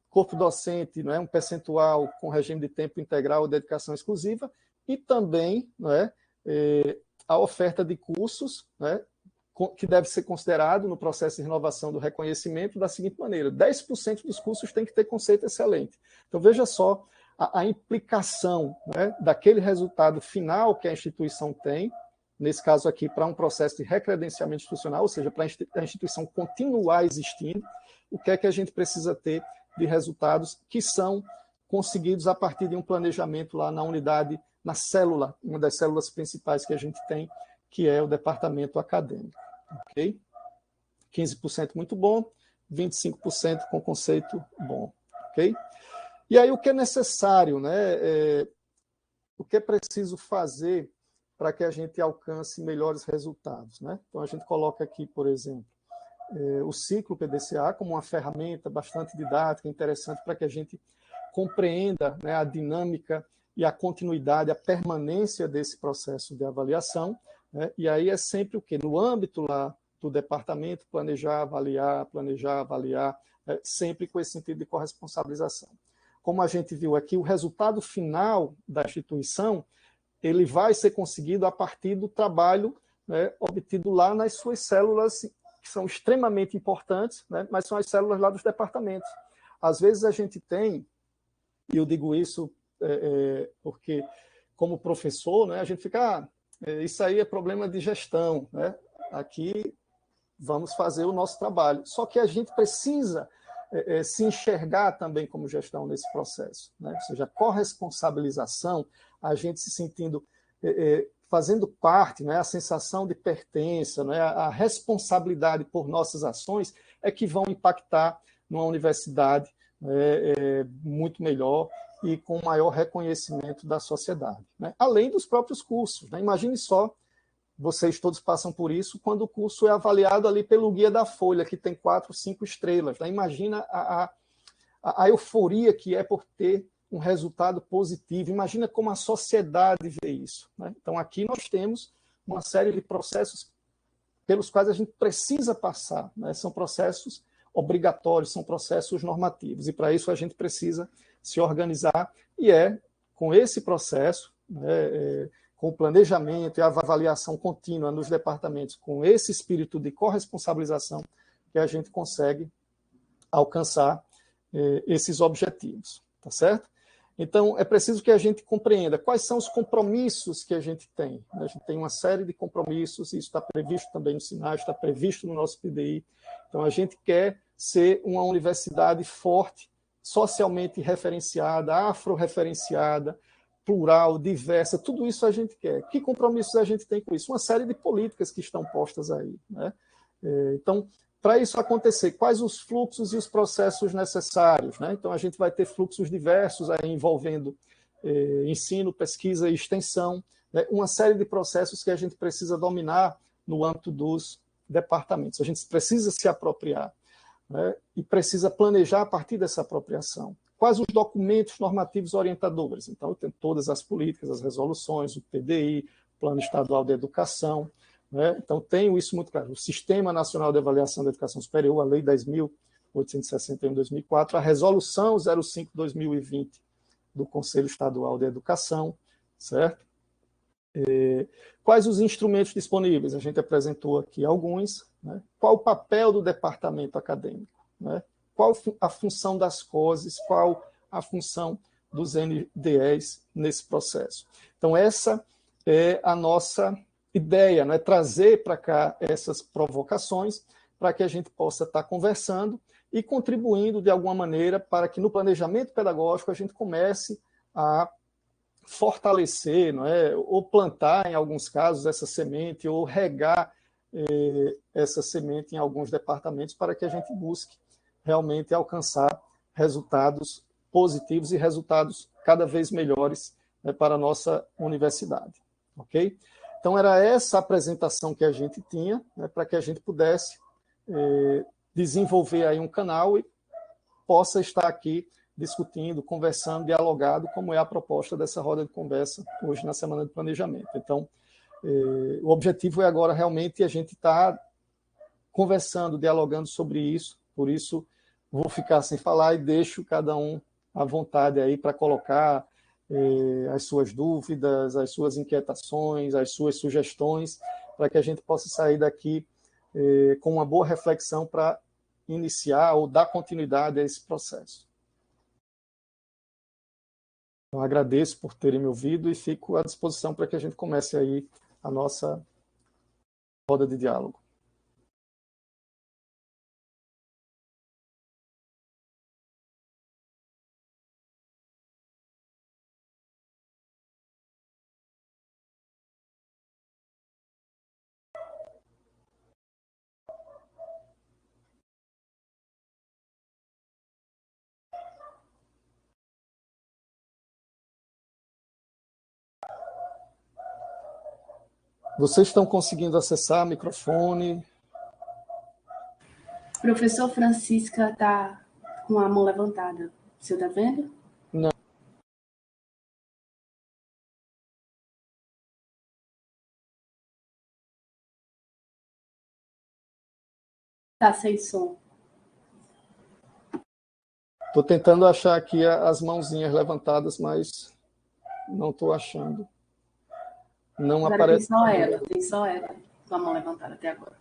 corpo docente, não é, um percentual com regime de tempo integral ou dedicação exclusiva, e também, não é, a oferta de cursos, né, que deve ser considerado no processo de renovação do reconhecimento da seguinte maneira: 10% dos cursos tem que ter conceito excelente. Então, veja só a implicação, né, daquele resultado final que a instituição tem, nesse caso aqui, para um processo de recredenciamento institucional, ou seja, para a instituição continuar existindo, o que é que a gente precisa ter de resultados que são conseguidos a partir de um planejamento lá na unidade, na célula, uma das células principais que a gente tem, que é o departamento acadêmico. Ok? 15% muito bom, 25% com conceito bom. Ok? E aí o que é necessário, né? O que é preciso fazer para que a gente alcance melhores resultados, né? Então a gente coloca aqui, por exemplo, o ciclo PDCA como uma ferramenta bastante didática, interessante para que a gente compreenda, né, a dinâmica e a continuidade, a permanência desse processo de avaliação, né? E aí é sempre o quê? No âmbito lá do departamento, planejar, avaliar, sempre com esse sentido de corresponsabilização. Como a gente viu aqui, o resultado final da instituição ele vai ser conseguido a partir do trabalho, né, obtido lá nas suas células, que são extremamente importantes, né, mas são as células lá dos departamentos. Às vezes a gente tem, e eu digo isso porque, como professor, né, a gente fica, isso aí é problema de gestão, né? Aqui vamos fazer o nosso trabalho. Só que a gente precisa se enxergar também como gestão nesse processo, né? Ou seja, a corresponsabilização, a gente se sentindo fazendo parte, né, a sensação de pertença, né, a responsabilidade por nossas ações é que vão impactar numa universidade muito melhor e com maior reconhecimento da sociedade, né? Além dos próprios cursos, né? Imagine só, vocês todos passam por isso, quando o curso é avaliado ali pelo Guia da Folha, que tem 4, 5 estrelas, né? Imagina a euforia que é por ter um resultado positivo. Imagina como a sociedade vê isso, né? Então, aqui nós temos uma série de processos pelos quais a gente precisa passar, né? São processos obrigatórios, são processos normativos, e para isso a gente precisa se organizar, e é com esse processo, né, com o planejamento e a avaliação contínua nos departamentos, com esse espírito de corresponsabilização, que a gente consegue alcançar esses objetivos, tá certo? Então, é preciso que a gente compreenda quais são os compromissos que a gente tem. A gente tem uma série de compromissos, e isso está previsto também no SINAI, está previsto no nosso PDI. Então, a gente quer ser uma universidade forte, socialmente referenciada, afro-referenciada, plural, diversa, tudo isso a gente quer. Que compromissos a gente tem com isso? Uma série de políticas que estão postas aí, né? Então, para isso acontecer, quais os fluxos e os processos necessários, né? Então, a gente vai ter fluxos diversos aí envolvendo ensino, pesquisa e extensão, né? Uma série de processos que a gente precisa dominar no âmbito dos departamentos. A gente precisa se apropriar, né? E precisa planejar a partir dessa apropriação. Quais os documentos normativos orientadores? Então, eu tenho todas as políticas, as resoluções, o PDI, Plano Estadual de Educação, né? Então, tenho isso muito claro. O Sistema Nacional de Avaliação da Educação Superior, a Lei 10.861 de 2004, a Resolução 05/2020 do Conselho Estadual de Educação, certo? Quais os instrumentos disponíveis? A gente apresentou aqui alguns, né? Qual o papel do departamento acadêmico, né? Qual a função das COSES, qual a função dos NDEs nesse processo? Então, essa é a nossa ideia, né? Trazer para cá essas provocações para que a gente possa estar conversando e contribuindo de alguma maneira para que no planejamento pedagógico a gente comece a fortalecer, não é? Ou plantar, em alguns casos, essa semente, ou regar essa semente em alguns departamentos para que a gente busque realmente alcançar resultados positivos e resultados cada vez melhores, né, para a nossa universidade. Ok? Então, era essa apresentação que a gente tinha, né, para que a gente pudesse desenvolver aí um canal e possa estar aqui discutindo, conversando, dialogado, como é a proposta dessa roda de conversa hoje na Semana de Planejamento. Então, o objetivo é agora realmente a gente estar conversando, dialogando sobre isso, por isso vou ficar sem falar e deixo cada um à vontade aí para colocar as suas dúvidas, as suas inquietações, as suas sugestões, para que a gente possa sair daqui com uma boa reflexão para iniciar ou dar continuidade a esse processo. Então, agradeço por terem me ouvido e fico à disposição para que a gente comece aí a nossa roda de diálogo. Vocês estão conseguindo acessar o microfone? Professor Francisca está com a mão levantada. O senhor está vendo? Não. Está sem som. Estou tentando achar aqui as mãozinhas levantadas, mas não estou achando. Não Agora aparece. tem só ela com a mão levantada até agora.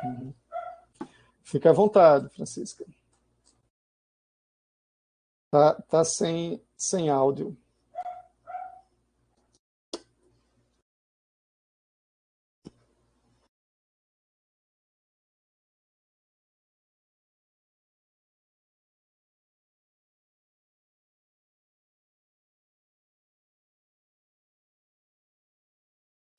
Uhum. Fica à vontade, Francisca. Tá sem áudio.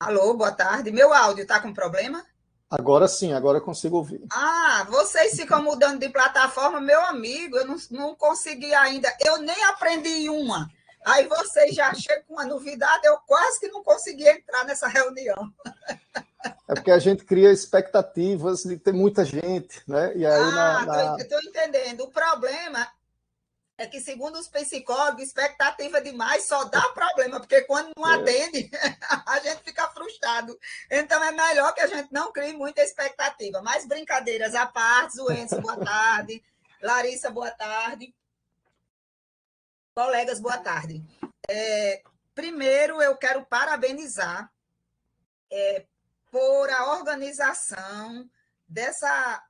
Alô, boa tarde. Meu áudio está com problema? Agora sim, agora eu consigo ouvir. Vocês ficam mudando de plataforma, meu amigo, eu não consegui ainda, eu nem aprendi uma. Aí vocês já chegam com uma novidade, eu quase que não consegui entrar nessa reunião. É porque a gente cria expectativas de ter muita gente, né? E aí Estou entendendo. O problema é que, segundo os psicólogos, expectativa demais só dá problema, porque quando não atende, a gente fica frustrado. Então, é melhor que a gente não crie muita expectativa. Mas, brincadeiras à parte, Zuencio, boa tarde. Larissa, boa tarde. Colegas, boa tarde. Primeiro, eu quero parabenizar por a organização dessa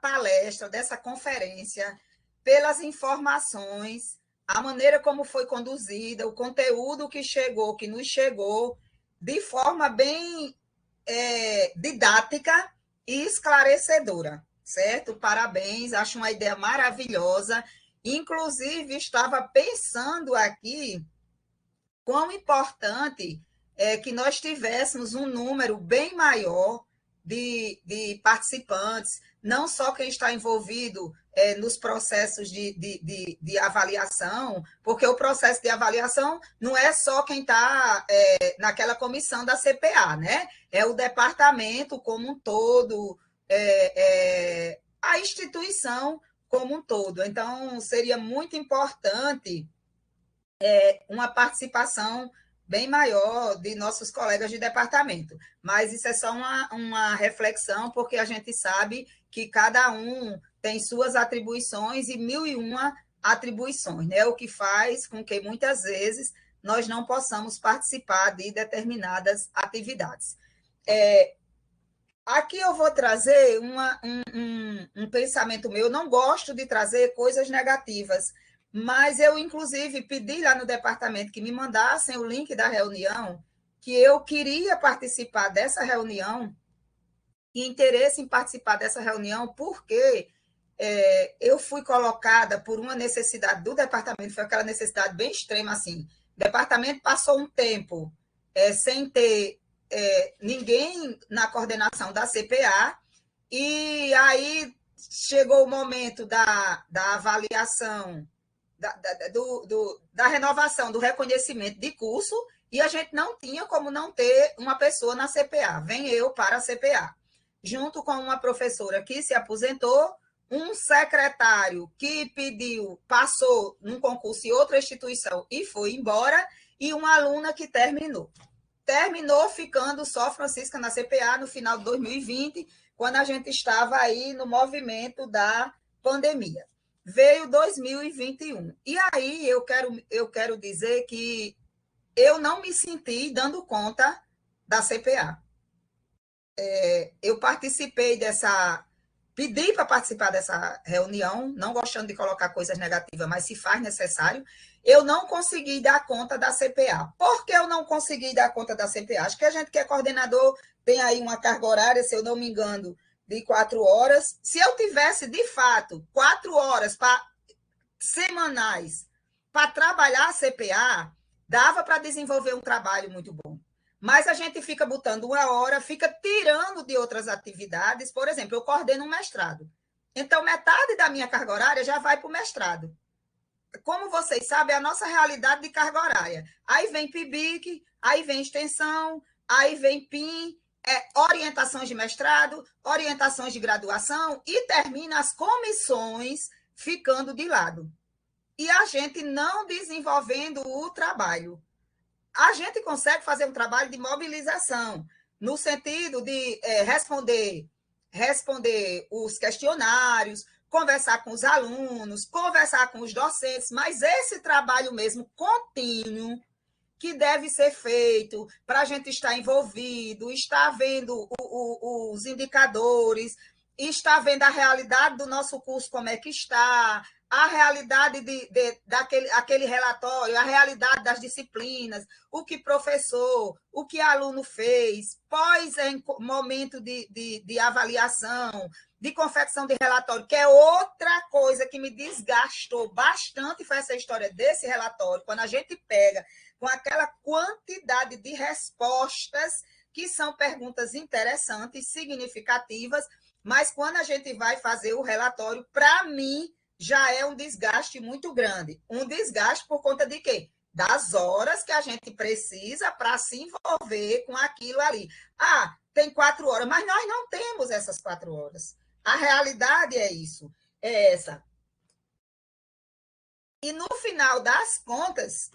palestra, dessa conferência, pelas informações, a maneira como foi conduzida, o conteúdo que nos chegou, de forma bem didática e esclarecedora, certo? Parabéns, acho uma ideia maravilhosa. Inclusive, estava pensando aqui quão importante é que nós tivéssemos um número bem maior de participantes, não só quem está envolvido nos processos de avaliação, porque o processo de avaliação não é só quem está naquela comissão da CPA, né? É o departamento como um todo, a instituição como um todo. Então, seria muito importante uma participação bem maior de nossos colegas de departamento. Mas isso é só uma reflexão, porque a gente sabe que cada um tem suas atribuições e 1001 atribuições, né? O que faz com que, muitas vezes, nós não possamos participar de determinadas atividades. Aqui eu vou trazer um pensamento meu. Eu não gosto de trazer coisas negativas, mas eu, inclusive, pedi lá no departamento que me mandassem o link da reunião, que eu queria participar dessa reunião, e interesse em participar dessa reunião, porque eu fui colocada por uma necessidade do departamento, foi aquela necessidade bem extrema, assim. O departamento passou um tempo sem ter ninguém na coordenação da CPA, e aí chegou o momento da avaliação, da renovação, do reconhecimento de curso, e a gente não tinha como não ter uma pessoa na CPA. Vem eu para a CPA, junto com uma professora que se aposentou, um secretário que passou num concurso em outra instituição e foi embora, e uma aluna que terminou ficando só Francisca na CPA no final de 2020, quando a gente estava aí no movimento da pandemia. Veio 2021. E aí eu quero dizer que eu não me senti dando conta da CPA. Eu participei pedi para participar dessa reunião, não gostando de colocar coisas negativas, mas se faz necessário. Eu não consegui dar conta da CPA. Por que eu não consegui dar conta da CPA? Acho que a gente que é coordenador tem aí uma carga horária, se eu não me engano, de 4 horas. Se eu tivesse, de fato, 4 horas semanais para trabalhar a CPA, dava para desenvolver um trabalho muito bom. Mas a gente fica botando 1 hora, fica tirando de outras atividades. Por exemplo, eu coordeno um mestrado. Então, metade da minha carga horária já vai para o mestrado. Como vocês sabem, é a nossa realidade de carga horária. Aí vem PIBIC, aí vem extensão, aí vem PIN, orientações de mestrado, orientações de graduação, e termina as comissões ficando de lado. E a gente não desenvolvendo o trabalho. A gente consegue fazer um trabalho de mobilização, no sentido de responder os questionários, conversar com os alunos, conversar com os docentes, mas esse trabalho mesmo contínuo, que deve ser feito para a gente estar envolvido, estar vendo os indicadores, estar vendo a realidade do nosso curso, como é que está, a realidade daquele relatório, a realidade das disciplinas, o que professor, o que aluno fez, pós em momento de avaliação, de confecção de relatório, que é outra coisa que me desgastou bastante, foi essa história desse relatório, quando a gente pega com aquela quantidade de respostas, que são perguntas interessantes, significativas, mas quando a gente vai fazer o relatório, para mim, já é um desgaste muito grande. Um desgaste por conta de quê? Das horas que a gente precisa para se envolver com aquilo ali. Ah, tem 4 horas, mas nós não temos essas 4 horas. A realidade é isso, é essa. E no final das contas,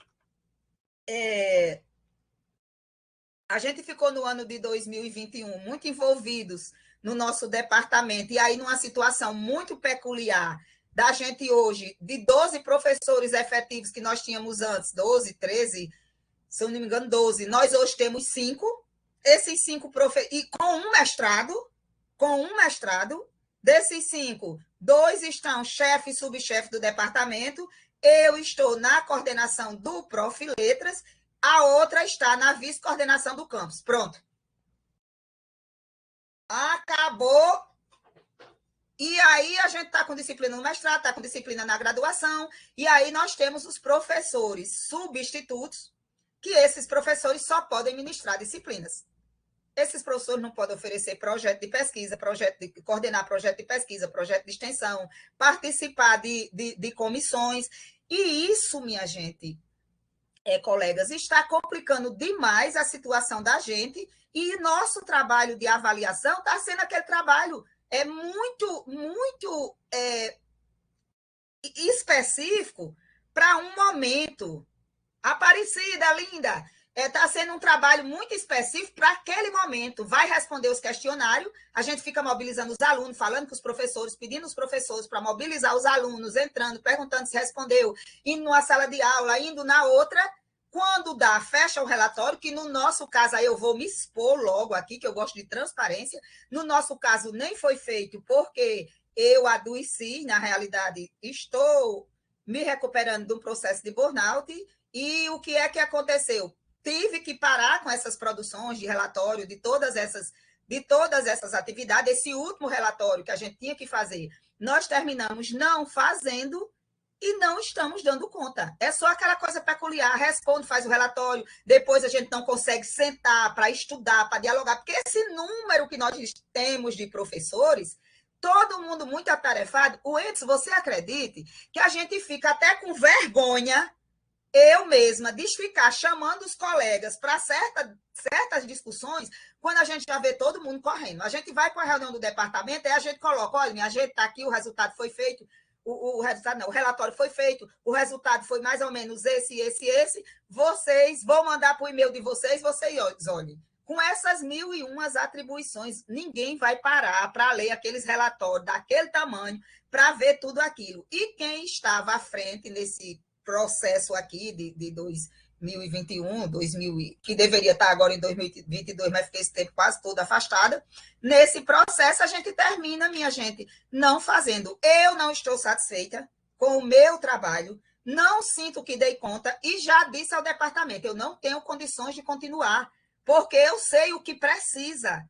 a gente ficou no ano de 2021 muito envolvidos no nosso departamento, e aí numa situação muito peculiar, da gente hoje, de 12 professores efetivos que nós tínhamos antes, 12, 13, se eu não me engano, 12, nós hoje temos 5, esses 5 professores, e com um mestrado, desses 5, 2 estão chefe e subchefe do departamento, eu estou na coordenação do Prof. Letras, a outra está na vice-coordenação do campus. Pronto. Acabou. E aí a gente está com disciplina no mestrado, está com disciplina na graduação, e aí nós temos os professores substitutos, que esses professores só podem ministrar disciplinas. Esses professores não podem oferecer projeto de pesquisa, coordenar projeto de pesquisa, projeto de extensão, participar de comissões. E isso, minha gente, colegas, está complicando demais a situação da gente, e nosso trabalho de avaliação está sendo aquele trabalho muito específico para um momento. Aparecida, linda, está sendo um trabalho muito específico para aquele momento. Vai responder os questionários, a gente fica mobilizando os alunos, falando com os professores, pedindo os professores para mobilizar os alunos, entrando, perguntando se respondeu, indo numa sala de aula, indo na outra. Quando dá, fecha o relatório, que no nosso caso, aí eu vou me expor logo aqui, que eu gosto de transparência. No nosso caso, nem foi feito, porque eu adoeci, na realidade, estou me recuperando de um processo de burnout. E o que é que aconteceu? Tive que parar com essas produções de relatório, de todas essas atividades. Esse último relatório que a gente tinha que fazer, nós terminamos não fazendo, e não estamos dando conta. É só aquela coisa peculiar, responde, faz o relatório, depois a gente não consegue sentar para estudar, para dialogar, porque esse número que nós temos de professores, todo mundo muito atarefado. O Edson, você acredite que a gente fica até com vergonha, eu mesma, de ficar chamando os colegas para certas discussões, quando a gente já vê todo mundo correndo. A gente vai para a reunião do departamento, aí a gente coloca, olha, minha gente, está aqui, o resultado foi feito, o relatório foi feito, o resultado foi mais ou menos esse, vocês vão mandar para o e-mail de vocês olhem, com essas 1001 atribuições, ninguém vai parar para ler aqueles relatórios daquele tamanho, para ver tudo aquilo. E quem estava à frente nesse processo aqui de 2021, que deveria estar agora em 2022, mas fiquei esse tempo quase todo afastada. Nesse processo, a gente termina, minha gente, não fazendo. Eu não estou satisfeita com o meu trabalho, não sinto que dei conta, e já disse ao departamento, eu não tenho condições de continuar, porque eu sei o que precisa.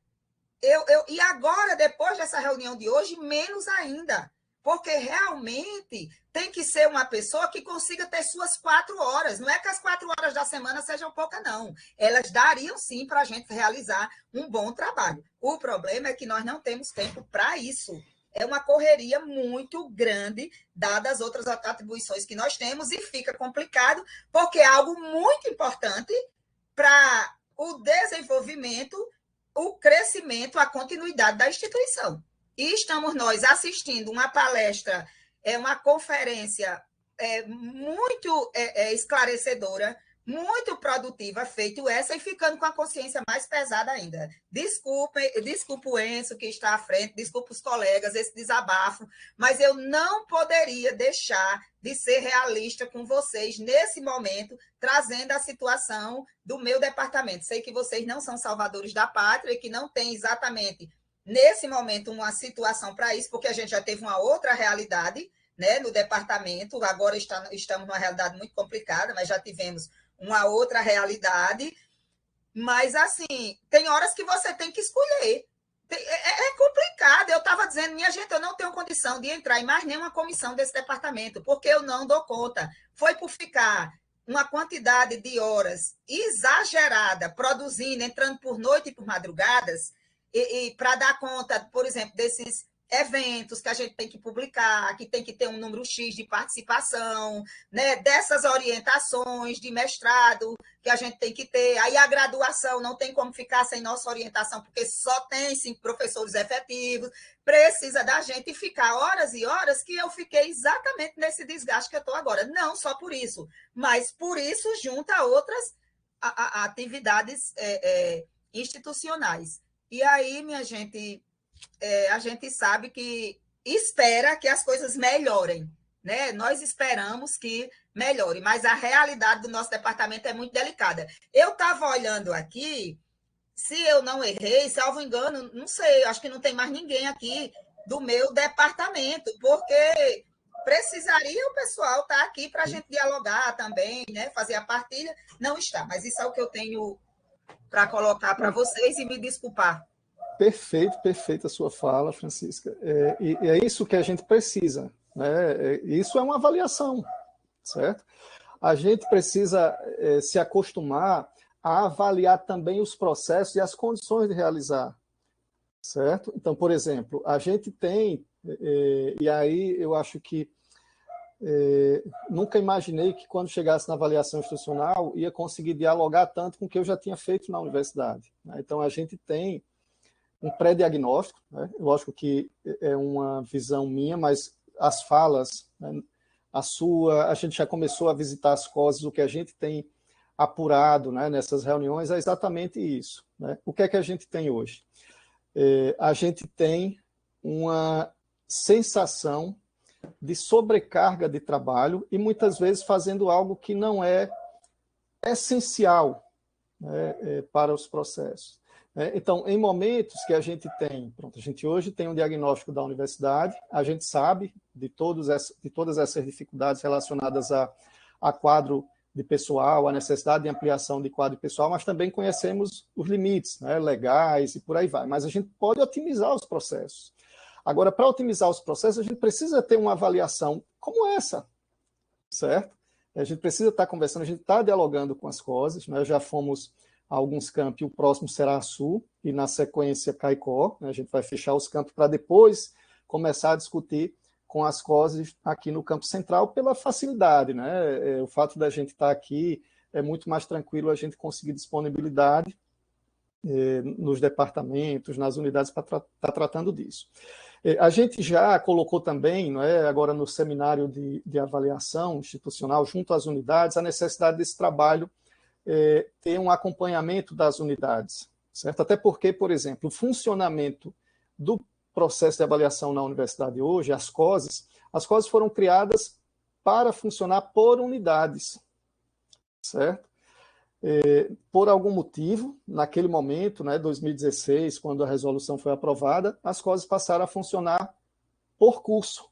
E agora, depois dessa reunião de hoje, menos ainda, porque realmente tem que ser uma pessoa que consiga ter suas 4 horas. Não é que as 4 horas da semana sejam poucas, não. Elas dariam, sim, para a gente realizar um bom trabalho. O problema é que nós não temos tempo para isso. É uma correria muito grande, dadas as outras atribuições que nós temos, e fica complicado, porque é algo muito importante para o desenvolvimento, o crescimento, a continuidade da instituição. E estamos nós assistindo uma palestra, uma conferência muito esclarecedora, muito produtiva, feito essa, e ficando com a consciência mais pesada ainda. Desculpa o Enzo, que está à frente, desculpa os colegas, esse desabafo, mas eu não poderia deixar de ser realista com vocês nesse momento, trazendo a situação do meu departamento. Sei que vocês não são salvadores da pátria e que não têm exatamente nesse momento uma situação para isso, porque a gente já teve uma outra realidade né, no departamento. Agora estamos numa realidade muito complicada, mas já tivemos uma outra realidade. Mas, assim, tem horas que você tem que escolher. É complicado. Eu estava dizendo, minha gente, eu não tenho condição de entrar em mais nenhuma comissão desse departamento, porque eu não dou conta. Foi por ficar uma quantidade de horas exagerada, produzindo, entrando por noite e por madrugadas, e para dar conta, por exemplo, desses eventos que a gente tem que publicar, que tem que ter um número X de participação, né, dessas orientações de mestrado que a gente tem que ter. Aí a graduação não tem como ficar sem nossa orientação, porque só tem 5 professores efetivos, precisa da gente ficar horas e horas, que eu fiquei exatamente nesse desgaste que eu estou agora. Não só por isso, mas por isso junto a outras atividades institucionais. E aí, minha gente, a gente sabe que espera que as coisas melhorem, né? Nós esperamos que melhore, mas a realidade do nosso departamento é muito delicada. Eu estava olhando aqui, se eu não errei, salvo engano, não sei, acho que não tem mais ninguém aqui do meu departamento, porque precisaria o pessoal estar aqui para a gente dialogar também, né? Fazer a partilha. Não está, mas isso é o que eu tenho para colocar para vocês e me desculpar. Perfeita a sua fala, Francisca. E é isso que a gente precisa, né? Isso é uma avaliação, certo? A gente precisa se acostumar a avaliar também os processos e as condições de realizar, certo? Então, por exemplo, a gente tem, e aí eu acho que nunca imaginei que quando chegasse na avaliação institucional ia conseguir dialogar tanto com o que eu já tinha feito na universidade, né? Então, a gente tem um pré-diagnóstico, né? Lógico que é uma visão minha, mas as falas, né? A gente já começou a visitar as coisas, o que a gente tem apurado, né, nessas reuniões é exatamente isso, né? O que é que a gente tem hoje? A gente tem uma sensação de sobrecarga de trabalho e muitas vezes fazendo algo que não é essencial, né, para os processos. Então, em momentos que a gente tem, a gente hoje tem um diagnóstico da universidade, a gente sabe de todas essas dificuldades relacionadas a quadro de pessoal, a necessidade de ampliação de quadro de pessoal, mas também conhecemos os limites, né, legais e por aí vai. Mas a gente pode otimizar os processos. Agora, para otimizar os processos, a gente precisa ter uma avaliação como essa, certo? A gente precisa estar conversando, a gente está dialogando com as coisas, né? Já fomos a alguns campi, o próximo será a Sul, e na sequência Caicó, né? A gente vai fechar os campos para depois começar a discutir com as COSES aqui no campo central pela facilidade, né? O fato da gente estar aqui é muito mais tranquilo a gente conseguir disponibilidade nos departamentos, nas unidades para estar tratando disso. A gente já colocou também, não é, agora no seminário de avaliação institucional, junto às unidades, a necessidade desse trabalho ter um acompanhamento das unidades, certo? Até porque, por exemplo, o funcionamento do processo de avaliação na universidade hoje, as COSES foram criadas para funcionar por unidades, certo? Por algum motivo, naquele momento, né, 2016, quando a resolução foi aprovada, as COSES passaram a funcionar por curso.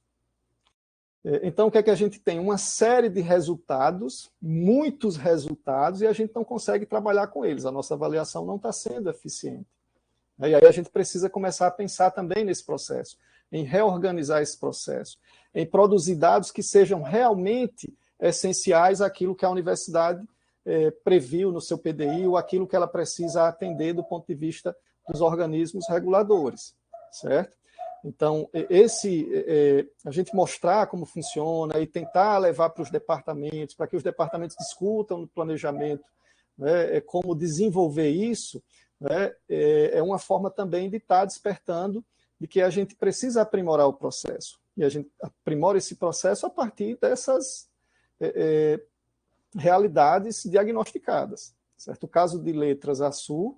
Então, o que é que a gente tem? Uma série de resultados, muitos resultados, e a gente não consegue trabalhar com eles. A nossa avaliação não está sendo eficiente. E aí a gente precisa começar a pensar também nesse processo, em reorganizar esse processo, em produzir dados que sejam realmente essenciais àquilo que a universidade previu no seu PDI ou aquilo que ela precisa atender do ponto de vista dos organismos reguladores, certo? Então, a gente mostrar como funciona e tentar levar para os departamentos, para que os departamentos discutam no planejamento, né, como desenvolver isso, né, é uma forma também de estar despertando de que a gente precisa aprimorar o processo. E a gente aprimora esse processo a partir dessas realidades diagnosticadas, certo? O caso de letras ASU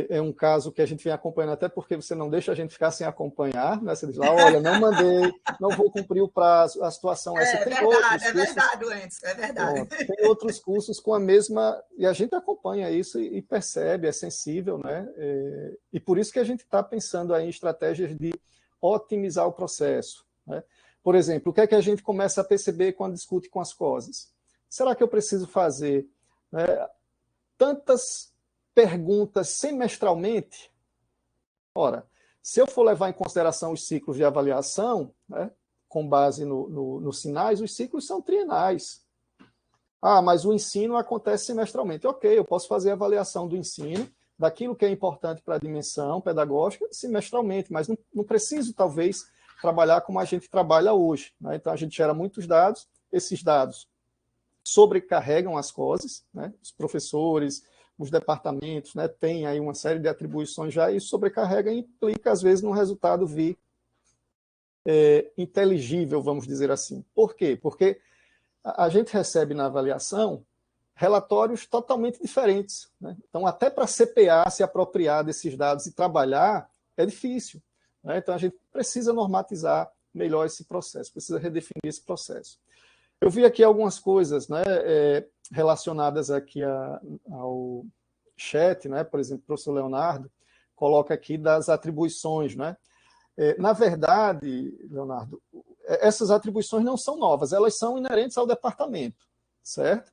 é um caso que a gente vem acompanhando, até porque você não deixa a gente ficar sem acompanhar, né? Você diz lá, olha, não mandei, não vou cumprir o prazo, a situação é essa. É verdade, Wendson, é verdade. Pronto, tem outros cursos com a mesma, e a gente acompanha isso e percebe, é sensível, né? E por isso que a gente está pensando aí em estratégias de otimizar o processo, né? Por exemplo, o que é que a gente começa a perceber quando discute com as COSES? Será que eu preciso fazer, né, tantas perguntas semestralmente? Ora, se eu for levar em consideração os ciclos de avaliação, né, com base nos sinais, os ciclos são trienais. Ah, mas o ensino acontece semestralmente. Ok, eu posso fazer a avaliação do ensino, daquilo que é importante para a dimensão pedagógica, semestralmente, mas não preciso, talvez, trabalhar como a gente trabalha hoje, né? Então, a gente gera muitos dados, esses dados sobrecarregam as COSES, né? Os professores, os departamentos, né, têm aí uma série de atribuições já, e isso sobrecarrega e implica, às vezes, num resultado vir inteligível, vamos dizer assim. Por quê? Porque a gente recebe na avaliação relatórios totalmente diferentes, né? Então, até para a CPA se apropriar desses dados e trabalhar, é difícil, né? Então, a gente precisa normatizar melhor esse processo, precisa redefinir esse processo. Eu vi aqui algumas coisas, né, relacionadas aqui ao chat, né? Por exemplo, o professor Leonardo coloca aqui das atribuições, né? Na verdade, Leonardo, essas atribuições não são novas, elas são inerentes ao departamento, certo?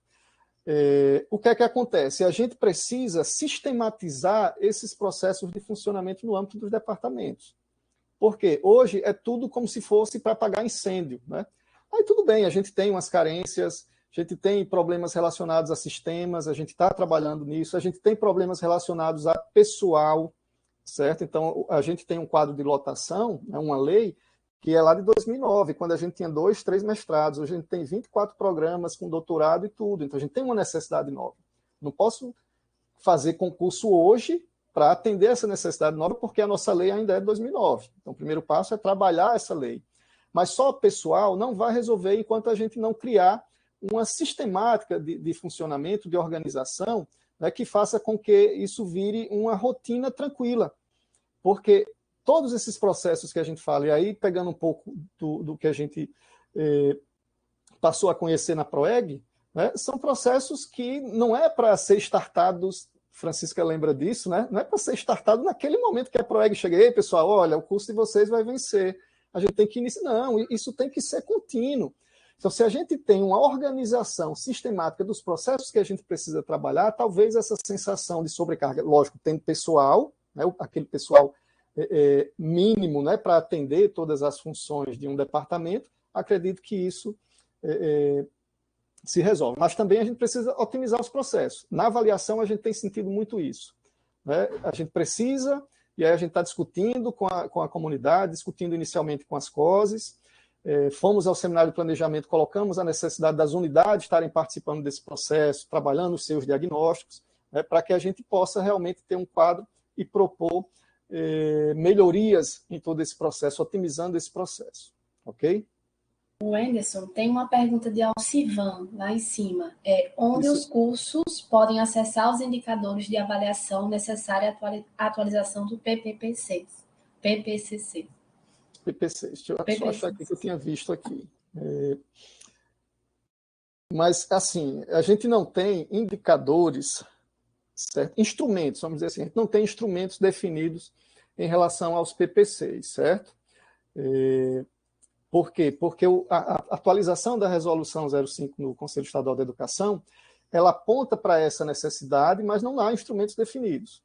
O que é que acontece? A gente precisa sistematizar esses processos de funcionamento no âmbito dos departamentos. Porque hoje é tudo como se fosse para apagar incêndio, né? Aí tudo bem, a gente tem umas carências, a gente tem problemas relacionados a sistemas, a gente está trabalhando nisso, a gente tem problemas relacionados a pessoal, certo? Então, a gente tem um quadro de lotação, né, uma lei, que é lá de 2009, quando a gente tinha 2, 3 mestrados. Hoje a gente tem 24 programas com doutorado e tudo. Então, a gente tem uma necessidade nova. Não posso fazer concurso hoje para atender essa necessidade nova, porque a nossa lei ainda é de 2009. Então, o primeiro passo é trabalhar essa lei. Mas só o pessoal não vai resolver enquanto a gente não criar uma sistemática de funcionamento, de organização, né, que faça com que isso vire uma rotina tranquila. Porque todos esses processos que a gente fala, e aí pegando um pouco do que a gente passou a conhecer na PROEG, né, são processos que não é para ser startados, Francisca lembra disso, né, não é para ser startado naquele momento que a PROEG chega, ei pessoal, olha, o curso de vocês vai vencer, a gente tem que iniciar, não, isso tem que ser contínuo. Então, se a gente tem uma organização sistemática dos processos que a gente precisa trabalhar, talvez essa sensação de sobrecarga, lógico, tem pessoal, né, aquele pessoal mínimo, né, para atender todas as funções de um departamento, acredito que isso se resolve. Mas também a gente precisa otimizar os processos. Na avaliação, a gente tem sentido muito isso, né? A gente precisa, e aí a gente está discutindo com a comunidade, discutindo inicialmente com as COSES, fomos ao seminário de planejamento, colocamos a necessidade das unidades estarem participando desse processo, trabalhando os seus diagnósticos, né, para que a gente possa realmente ter um quadro e propor melhorias em todo esse processo, otimizando esse processo. Ok? O Anderson tem uma pergunta de Alcivan, lá em cima. Onde Isso. os cursos podem acessar os indicadores de avaliação necessária à atualização do PPCs? PPCs. Deixa eu só achar aqui que eu tinha visto aqui. Mas, assim, a gente não tem indicadores, certo? Instrumentos, vamos dizer assim, a gente não tem instrumentos definidos em relação aos PPCs, certo? Por quê? Porque a atualização da Resolução 05 no Conselho Estadual da Educação, ela aponta para essa necessidade, mas não há instrumentos definidos.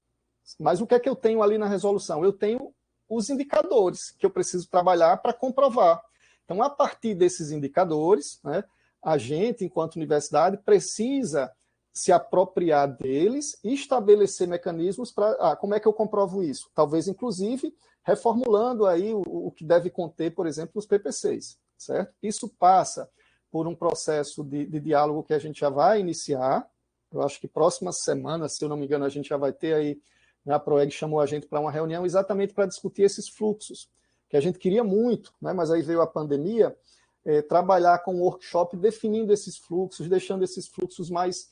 Mas o que é que eu tenho ali na resolução? Eu tenho os indicadores que eu preciso trabalhar para comprovar. Então, a partir desses indicadores, né, a gente, enquanto universidade, precisa se apropriar deles e estabelecer mecanismos para... como é que eu comprovo isso? Talvez, inclusive, reformulando aí o que deve conter, por exemplo, os PPCs, certo? Isso passa por um processo de diálogo que a gente já vai iniciar. Eu acho que próxima semana, se eu não me engano, a gente já vai ter aí, né, a PROEG chamou a gente para uma reunião exatamente para discutir esses fluxos, que a gente queria muito, né, mas aí veio a pandemia, trabalhar com um workshop definindo esses fluxos, deixando esses fluxos mais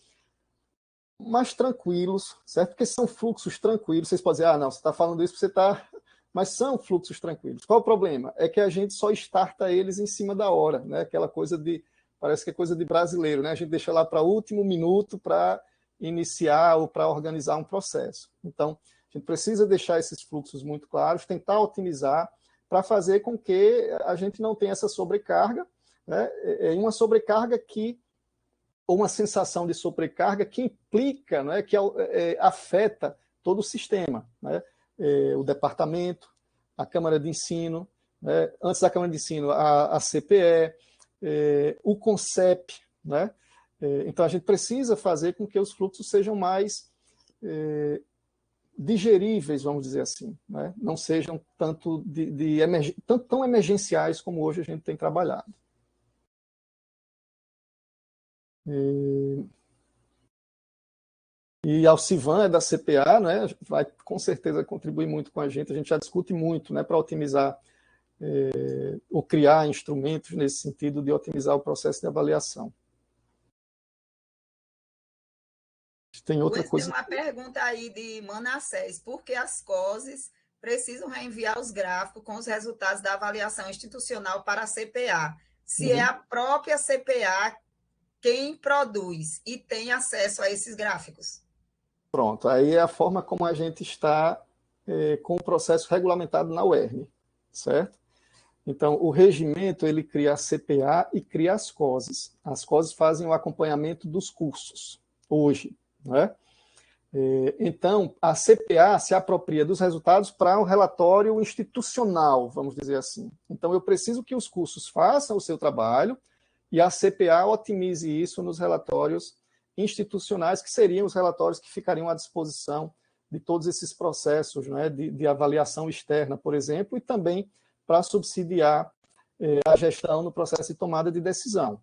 tranquilos, certo? Porque são fluxos tranquilos. Vocês podem dizer, não, você está falando isso porque você está... Mas são fluxos tranquilos. Qual o problema? É que a gente só starta eles em cima da hora, né? Aquela coisa parece que é coisa de brasileiro, né? A gente deixa lá para o último minuto para iniciar ou para organizar um processo. Então, a gente precisa deixar esses fluxos muito claros, tentar otimizar, para fazer com que a gente não tenha essa sobrecarga, né? Uma sobrecarga ou uma sensação de sobrecarga que implica, né, que afeta todo o sistema, né? O departamento, a Câmara de Ensino, né? Antes da Câmara de Ensino, a CPE, o CONCEP, né? Então, a gente precisa fazer com que os fluxos sejam mais digeríveis, vamos dizer assim, né? Não sejam tanto tão emergenciais como hoje a gente tem trabalhado. E Alcivan é da CPA, né? Vai com certeza contribuir muito com a gente já discute muito, né, para otimizar ou criar instrumentos nesse sentido de otimizar o processo de avaliação. Tem outra coisa. Tem uma pergunta aí de Manassés. Por que as COSES precisam reenviar os gráficos com os resultados da avaliação institucional para a CPA? Se é a própria CPA quem produz e tem acesso a esses gráficos? Pronto, aí é a forma como a gente está com o processo regulamentado na UERN, certo? Então, o regimento, ele cria a CPA e cria as COSES. As COSES fazem o acompanhamento dos cursos, hoje, né? Então, a CPA se apropria dos resultados para um relatório institucional, vamos dizer assim. Então, eu preciso que os cursos façam o seu trabalho e a CPA otimize isso nos relatórios institucionais, que seriam os relatórios que ficariam à disposição de todos esses processos, né, de avaliação externa, por exemplo, e também para subsidiar a gestão no processo de tomada de decisão.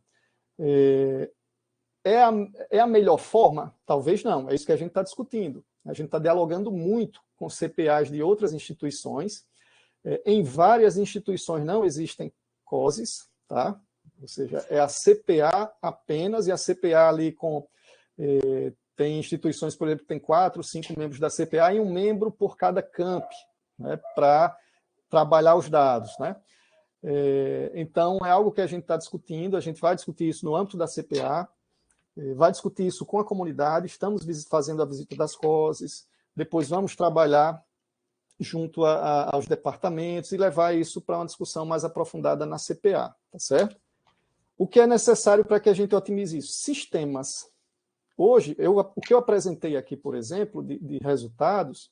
É a melhor forma? Talvez não, é isso que a gente está discutindo. A gente está dialogando muito com CPAs de outras instituições. Em várias instituições não existem COSES, tá? Ou seja, é a CPA apenas, e a CPA ali tem instituições, por exemplo, que tem 4, 5 membros da CPA e um membro por cada camp, né, para trabalhar os dados, né? Então, é algo que a gente está discutindo, a gente vai discutir isso no âmbito da CPA, vai discutir isso com a comunidade, estamos fazendo a visita das COSES, depois vamos trabalhar junto aos departamentos e levar isso para uma discussão mais aprofundada na CPA, tá certo? O que é necessário para que a gente otimize isso? Sistemas. Hoje, o que eu apresentei aqui, por exemplo, de resultados,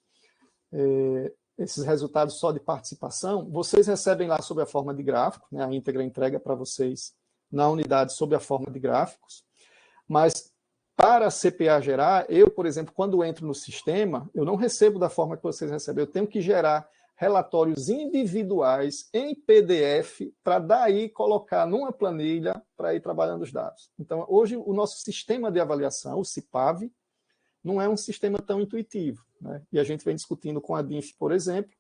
esses resultados só de participação, vocês recebem lá sob a forma de gráfico, né? A íntegra entrega para vocês na unidade sob a forma de gráficos, mas para a CPA gerar, eu, por exemplo, quando entro no sistema, eu não recebo da forma que vocês recebem, eu tenho que gerar relatórios individuais em PDF para daí colocar numa planilha para ir trabalhando os dados. Então, hoje, o nosso sistema de avaliação, o CIPAV, não é um sistema tão intuitivo, né? E a gente vem discutindo com a DINF, por exemplo,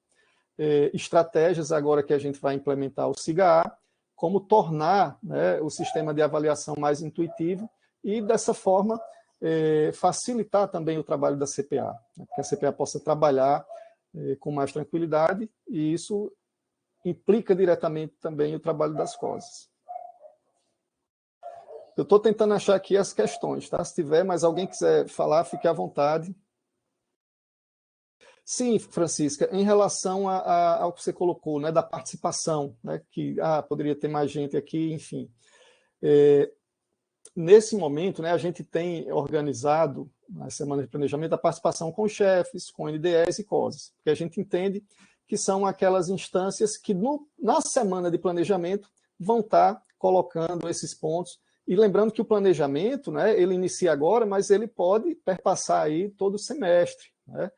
estratégias agora que a gente vai implementar o SIGA-A, como tornar, né, o sistema de avaliação mais intuitivo e, dessa forma, facilitar também o trabalho da CPA, né, que a CPA possa trabalhar com mais tranquilidade, e isso implica diretamente também o trabalho das COSES. Eu estou tentando achar aqui as questões, tá? Se tiver mais alguém quiser falar, fique à vontade. Sim, Francisca, em relação ao que você colocou, né, da participação, né, que poderia ter mais gente aqui, enfim. Nesse momento, né, a gente tem organizado, na semana de planejamento, a participação com chefes, com NDEs e COSES, porque a gente entende que são aquelas instâncias que, na semana de planejamento, vão estar colocando esses pontos. E lembrando que o planejamento, né, ele inicia agora, mas ele pode perpassar aí todo o semestre, né?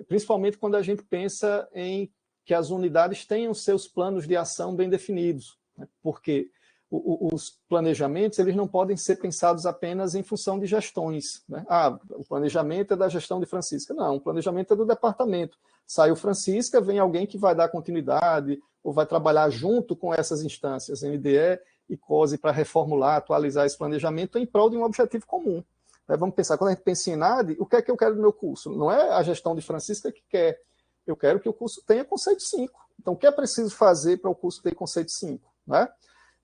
Principalmente quando a gente pensa em que as unidades tenham seus planos de ação bem definidos, né? Porque os planejamentos, eles não podem ser pensados apenas em função de gestões, né? O planejamento é da gestão de Francisca. Não, o planejamento é do departamento. Saiu Francisca, vem alguém que vai dar continuidade ou vai trabalhar junto com essas instâncias, NDE e COSE, para reformular, atualizar esse planejamento em prol de um objetivo comum. Vamos pensar, quando a gente pensa em NAD, o que é que eu quero do meu curso? Não é a gestão de Francisca que quer. Eu quero que o curso tenha conceito 5. Então, o que é preciso fazer para o curso ter conceito 5? Né?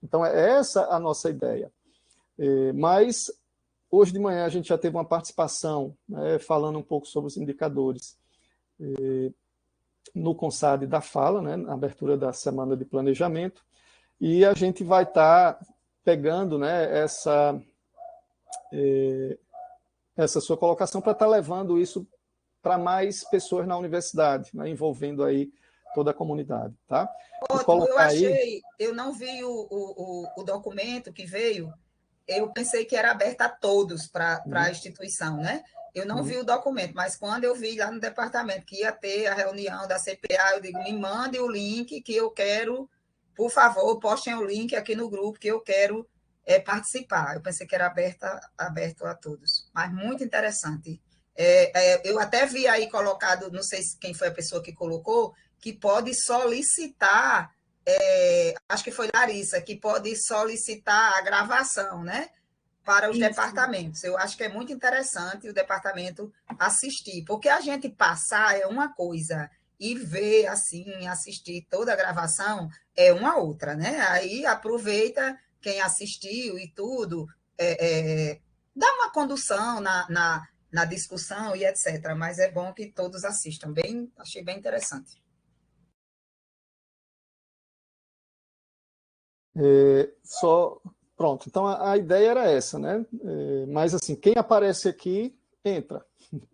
Então, é essa a nossa ideia. Mas, hoje de manhã, a gente já teve uma participação, né, falando um pouco sobre os indicadores. no CONSAD da Fala, né, na abertura da Semana de Planejamento, e a gente vai estar pegando, né, essa sua colocação para estar levando isso para mais pessoas na universidade, né, envolvendo aí toda a comunidade. Tá? Ótimo, eu não vi o documento que veio, eu pensei que era aberto a todos para a instituição, né? Eu não vi o documento, mas quando eu vi lá no departamento que ia ter a reunião da CPA, eu digo, me mande o link que eu quero, por favor, postem o link aqui no grupo que eu quero participar. Eu pensei que era aberto a todos, mas muito interessante. Eu até vi aí colocado, não sei quem foi a pessoa que colocou, que pode solicitar, acho que foi Larissa, que pode solicitar a gravação, né? Para os departamentos. Eu acho que é muito interessante o departamento assistir, porque a gente passar é uma coisa e ver, assim, assistir toda a gravação é uma outra, né? Aí aproveita quem assistiu e tudo, dá uma condução na discussão e etc. Mas é bom que todos assistam. Achei bem interessante. Pronto, então a ideia era essa, né? Mas assim, quem aparece aqui entra,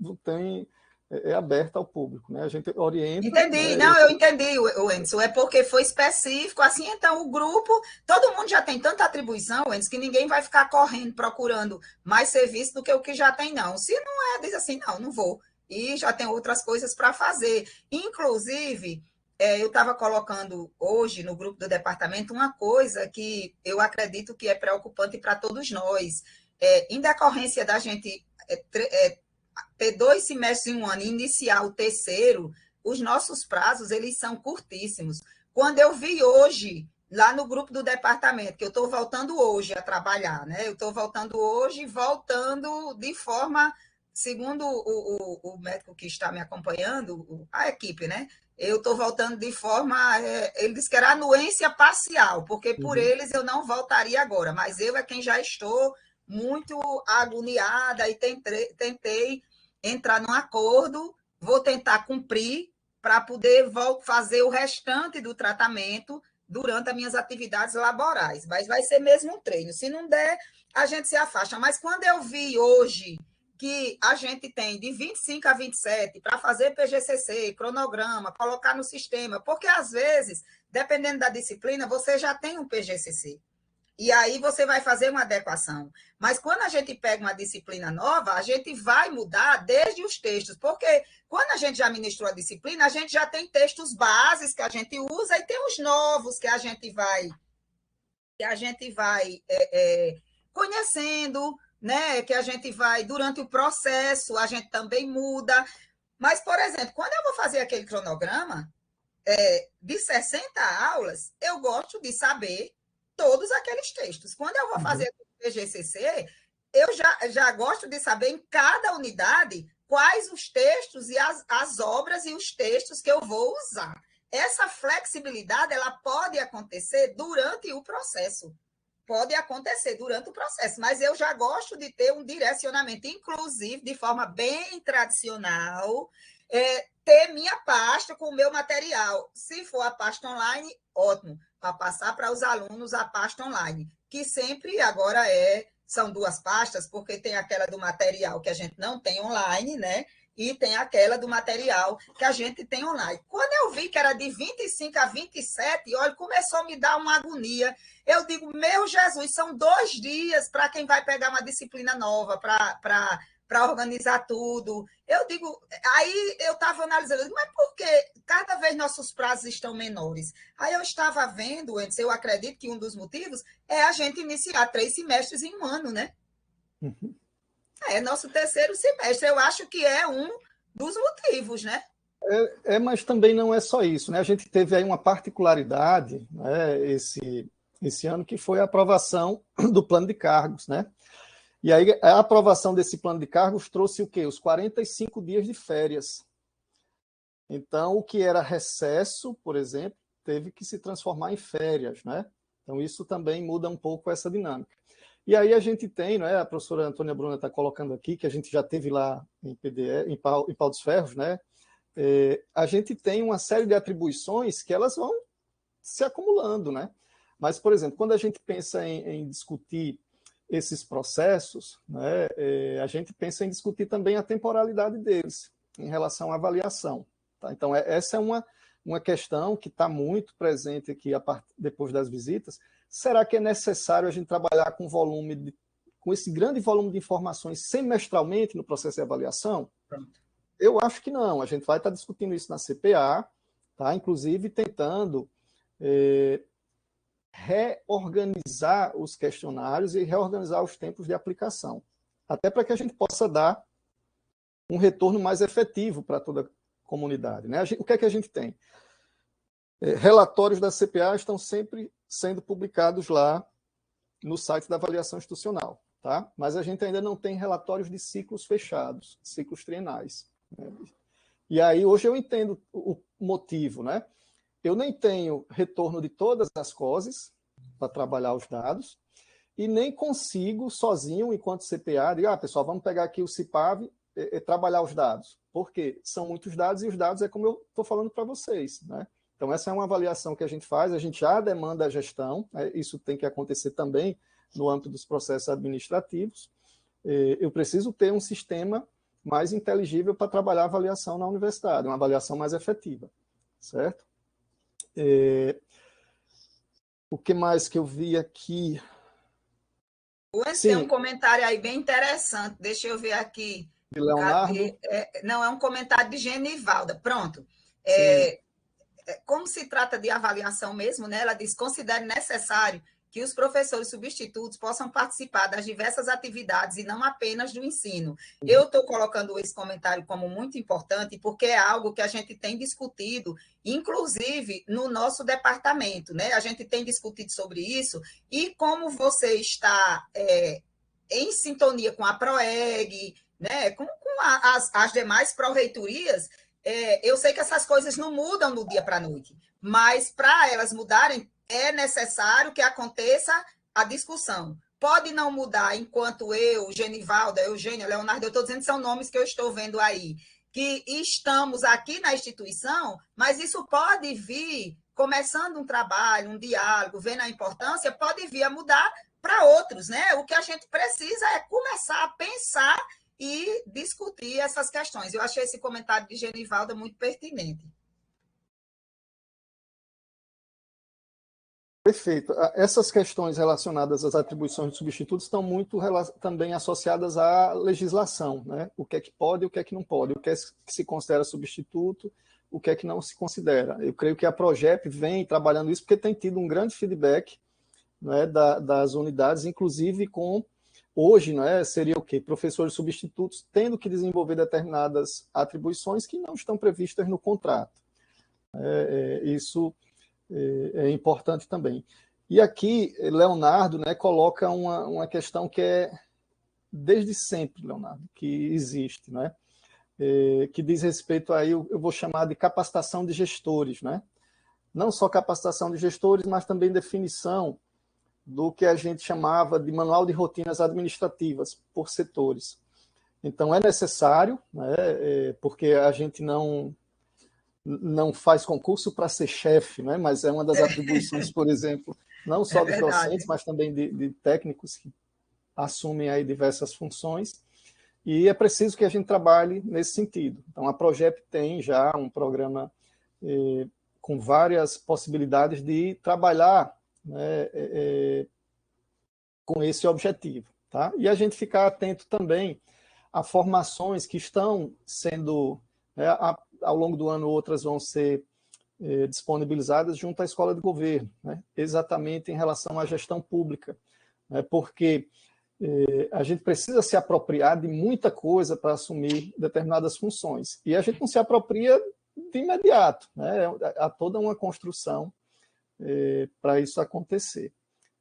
não tem, é aberto ao público, né? A gente orienta. Entendi, né? Eu entendi, o Enzo, é porque foi específico, assim, então o grupo, todo mundo já tem tanta atribuição, Enzo, que ninguém vai ficar correndo, procurando mais serviço do que o que já tem, não. Se não diz assim, não vou. E já tem outras coisas para fazer. Inclusive, eu estava colocando hoje no grupo do departamento uma coisa que eu acredito que é preocupante para todos nós. Em decorrência da gente ter 2 semestres em um ano e iniciar o terceiro, os nossos prazos eles são curtíssimos. Quando eu vi hoje, lá no grupo do departamento, que eu estou voltando hoje a trabalhar, né? Eu estou voltando hoje, voltando de forma, segundo o médico que está me acompanhando, a equipe, né? Eu estou voltando de forma, ele disse que era anuência parcial, porque por eles eu não voltaria agora, mas eu é quem já estou muito agoniada e tentei entrar num acordo, vou tentar cumprir para poder fazer o restante do tratamento durante as minhas atividades laborais. Mas vai ser mesmo um treino. Se não der, a gente se afasta. Mas quando eu vi hoje que a gente tem de 25 a 27 para fazer PGCC, cronograma, colocar no sistema, porque às vezes, dependendo da disciplina, você já tem um PGCC. E aí você vai fazer uma adequação. Mas quando a gente pega uma disciplina nova, a gente vai mudar desde os textos, porque quando a gente já ministrou a disciplina, a gente já tem textos bases que a gente usa e tem os novos que a gente vai conhecendo, né? Que a gente vai, durante o processo, a gente também muda. Mas, por exemplo, quando eu vou fazer aquele cronograma de 60 aulas, eu gosto de saber todos aqueles textos. Quando eu vou fazer o PGCC, eu já gosto de saber em cada unidade quais os textos e as obras e os textos que eu vou usar. Essa flexibilidade ela pode acontecer durante o processo. Pode acontecer durante o processo, mas eu já gosto de ter um direcionamento, inclusive, de forma bem tradicional, ter minha pasta com o meu material. Se for a pasta online, ótimo, para passar para os alunos a pasta online, que sempre agora são 2 pastas, porque tem aquela do material que a gente não tem online, né? E tem aquela do material que a gente tem online. Quando eu vi que era de 25 a 27, olha, começou a me dar uma agonia. Eu digo, meu Jesus, são 2 dias para quem vai pegar uma disciplina nova, para organizar tudo. Eu digo, aí eu estava analisando, mas por que cada vez nossos prazos estão menores? Aí eu estava vendo, antes, eu acredito que um dos motivos é a gente iniciar 3 semestres em um ano, né? Nosso terceiro semestre, eu acho que é um dos motivos, né? Mas também não é só isso, né? A gente teve aí uma particularidade, né, esse ano, que foi a aprovação do plano de cargos, né? E aí a aprovação desse plano de cargos trouxe o quê? Os 45 dias de férias. Então, o que era recesso, por exemplo, teve que se transformar em férias, né? Então, isso também muda um pouco essa dinâmica. E aí a gente tem, né, a professora Antônia Bruna está colocando aqui, que a gente já teve lá em PDE, em Pau dos Ferros, né? a gente tem uma série de atribuições que elas vão se acumulando, né? Mas, por exemplo, quando a gente pensa em discutir esses processos, né, a gente pensa em discutir também a temporalidade deles em relação à avaliação. Tá? Então, essa é uma questão que está muito presente aqui depois das visitas. Será que é necessário a gente trabalhar com esse grande volume de informações semestralmente no processo de avaliação? Pronto. Eu acho que não. A gente vai estar discutindo isso na CPA, tá? Inclusive tentando reorganizar os questionários e reorganizar os tempos de aplicação, até para que a gente possa dar um retorno mais efetivo para toda a comunidade, né? O que é que a gente tem? Relatórios da CPA estão sempre sendo publicados lá no site da avaliação institucional, tá? Mas a gente ainda não tem relatórios de ciclos fechados, ciclos trienais, né? E aí hoje eu entendo o motivo, né? Eu nem tenho retorno de todas as COSES para trabalhar os dados e nem consigo sozinho, enquanto CPA, dizer, pessoal, vamos pegar aqui o CIPAV e trabalhar os dados. Porque são muitos dados e os dados é como eu estou falando para vocês, né? Então, essa é uma avaliação que a gente faz, a gente já demanda a gestão, né? Isso tem que acontecer também no âmbito dos processos administrativos. Eu preciso ter um sistema mais inteligível para trabalhar a avaliação na universidade, uma avaliação mais efetiva, certo? O que mais que eu vi aqui? O Enzo tem um comentário aí bem interessante, deixa eu ver aqui. De Leonardo? Não, é um comentário de Genivalda. Pronto. Como se trata de avaliação mesmo, né? Ela diz, considere necessário que os professores substitutos possam participar das diversas atividades e não apenas do ensino. Eu estou colocando esse comentário como muito importante porque é algo que a gente tem discutido, inclusive no nosso departamento, né? A gente tem discutido sobre isso e como você está em sintonia com a PROEG, né? com as demais pró-reitorias, eu sei que essas coisas não mudam do dia para a noite, mas para elas mudarem, é necessário que aconteça a discussão. Pode não mudar enquanto eu, Genivalda, Eugênia, Leonardo, eu estou dizendo que são nomes que eu estou vendo aí, que estamos aqui na instituição, mas isso pode vir, começando um trabalho, um diálogo, vendo a importância, pode vir a mudar para outros, né? O que a gente precisa é começar a pensar e discutir essas questões. Eu achei esse comentário de Genivalda muito pertinente. Perfeito. Essas questões relacionadas às atribuições de substitutos estão muito também associadas à legislação, né? O que é que pode e o que é que não pode, o que é que se considera substituto, o que é que não se considera. Eu creio que a Progep vem trabalhando isso porque tem tido um grande feedback, né, das unidades, inclusive com, hoje, né, seria o quê? Professores substitutos tendo que desenvolver determinadas atribuições que não estão previstas no contrato. Isso é importante também. E aqui, Leonardo, né, coloca uma questão que é desde sempre, Leonardo, que existe, né, que diz respeito aí, eu vou chamar de capacitação de gestores, né? Não só capacitação de gestores, mas também definição do que a gente chamava de manual de rotinas administrativas por setores. Então, é necessário, né, porque a gente não faz concurso para ser chefe, né? Mas é uma das atribuições, por exemplo, não só dos docentes, mas também de técnicos que assumem aí diversas funções, e é preciso que a gente trabalhe nesse sentido. Então, a Progep tem já um programa com várias possibilidades de trabalhar, né, com esse objetivo, tá? E a gente ficar atento também a formações que estão sendo, né, ao longo do ano, outras vão ser disponibilizadas junto à escola de governo, né? Exatamente em relação à gestão pública, né? Porque a gente precisa se apropriar de muita coisa para assumir determinadas funções, e a gente não se apropria de imediato, né? Há toda uma construção para isso acontecer,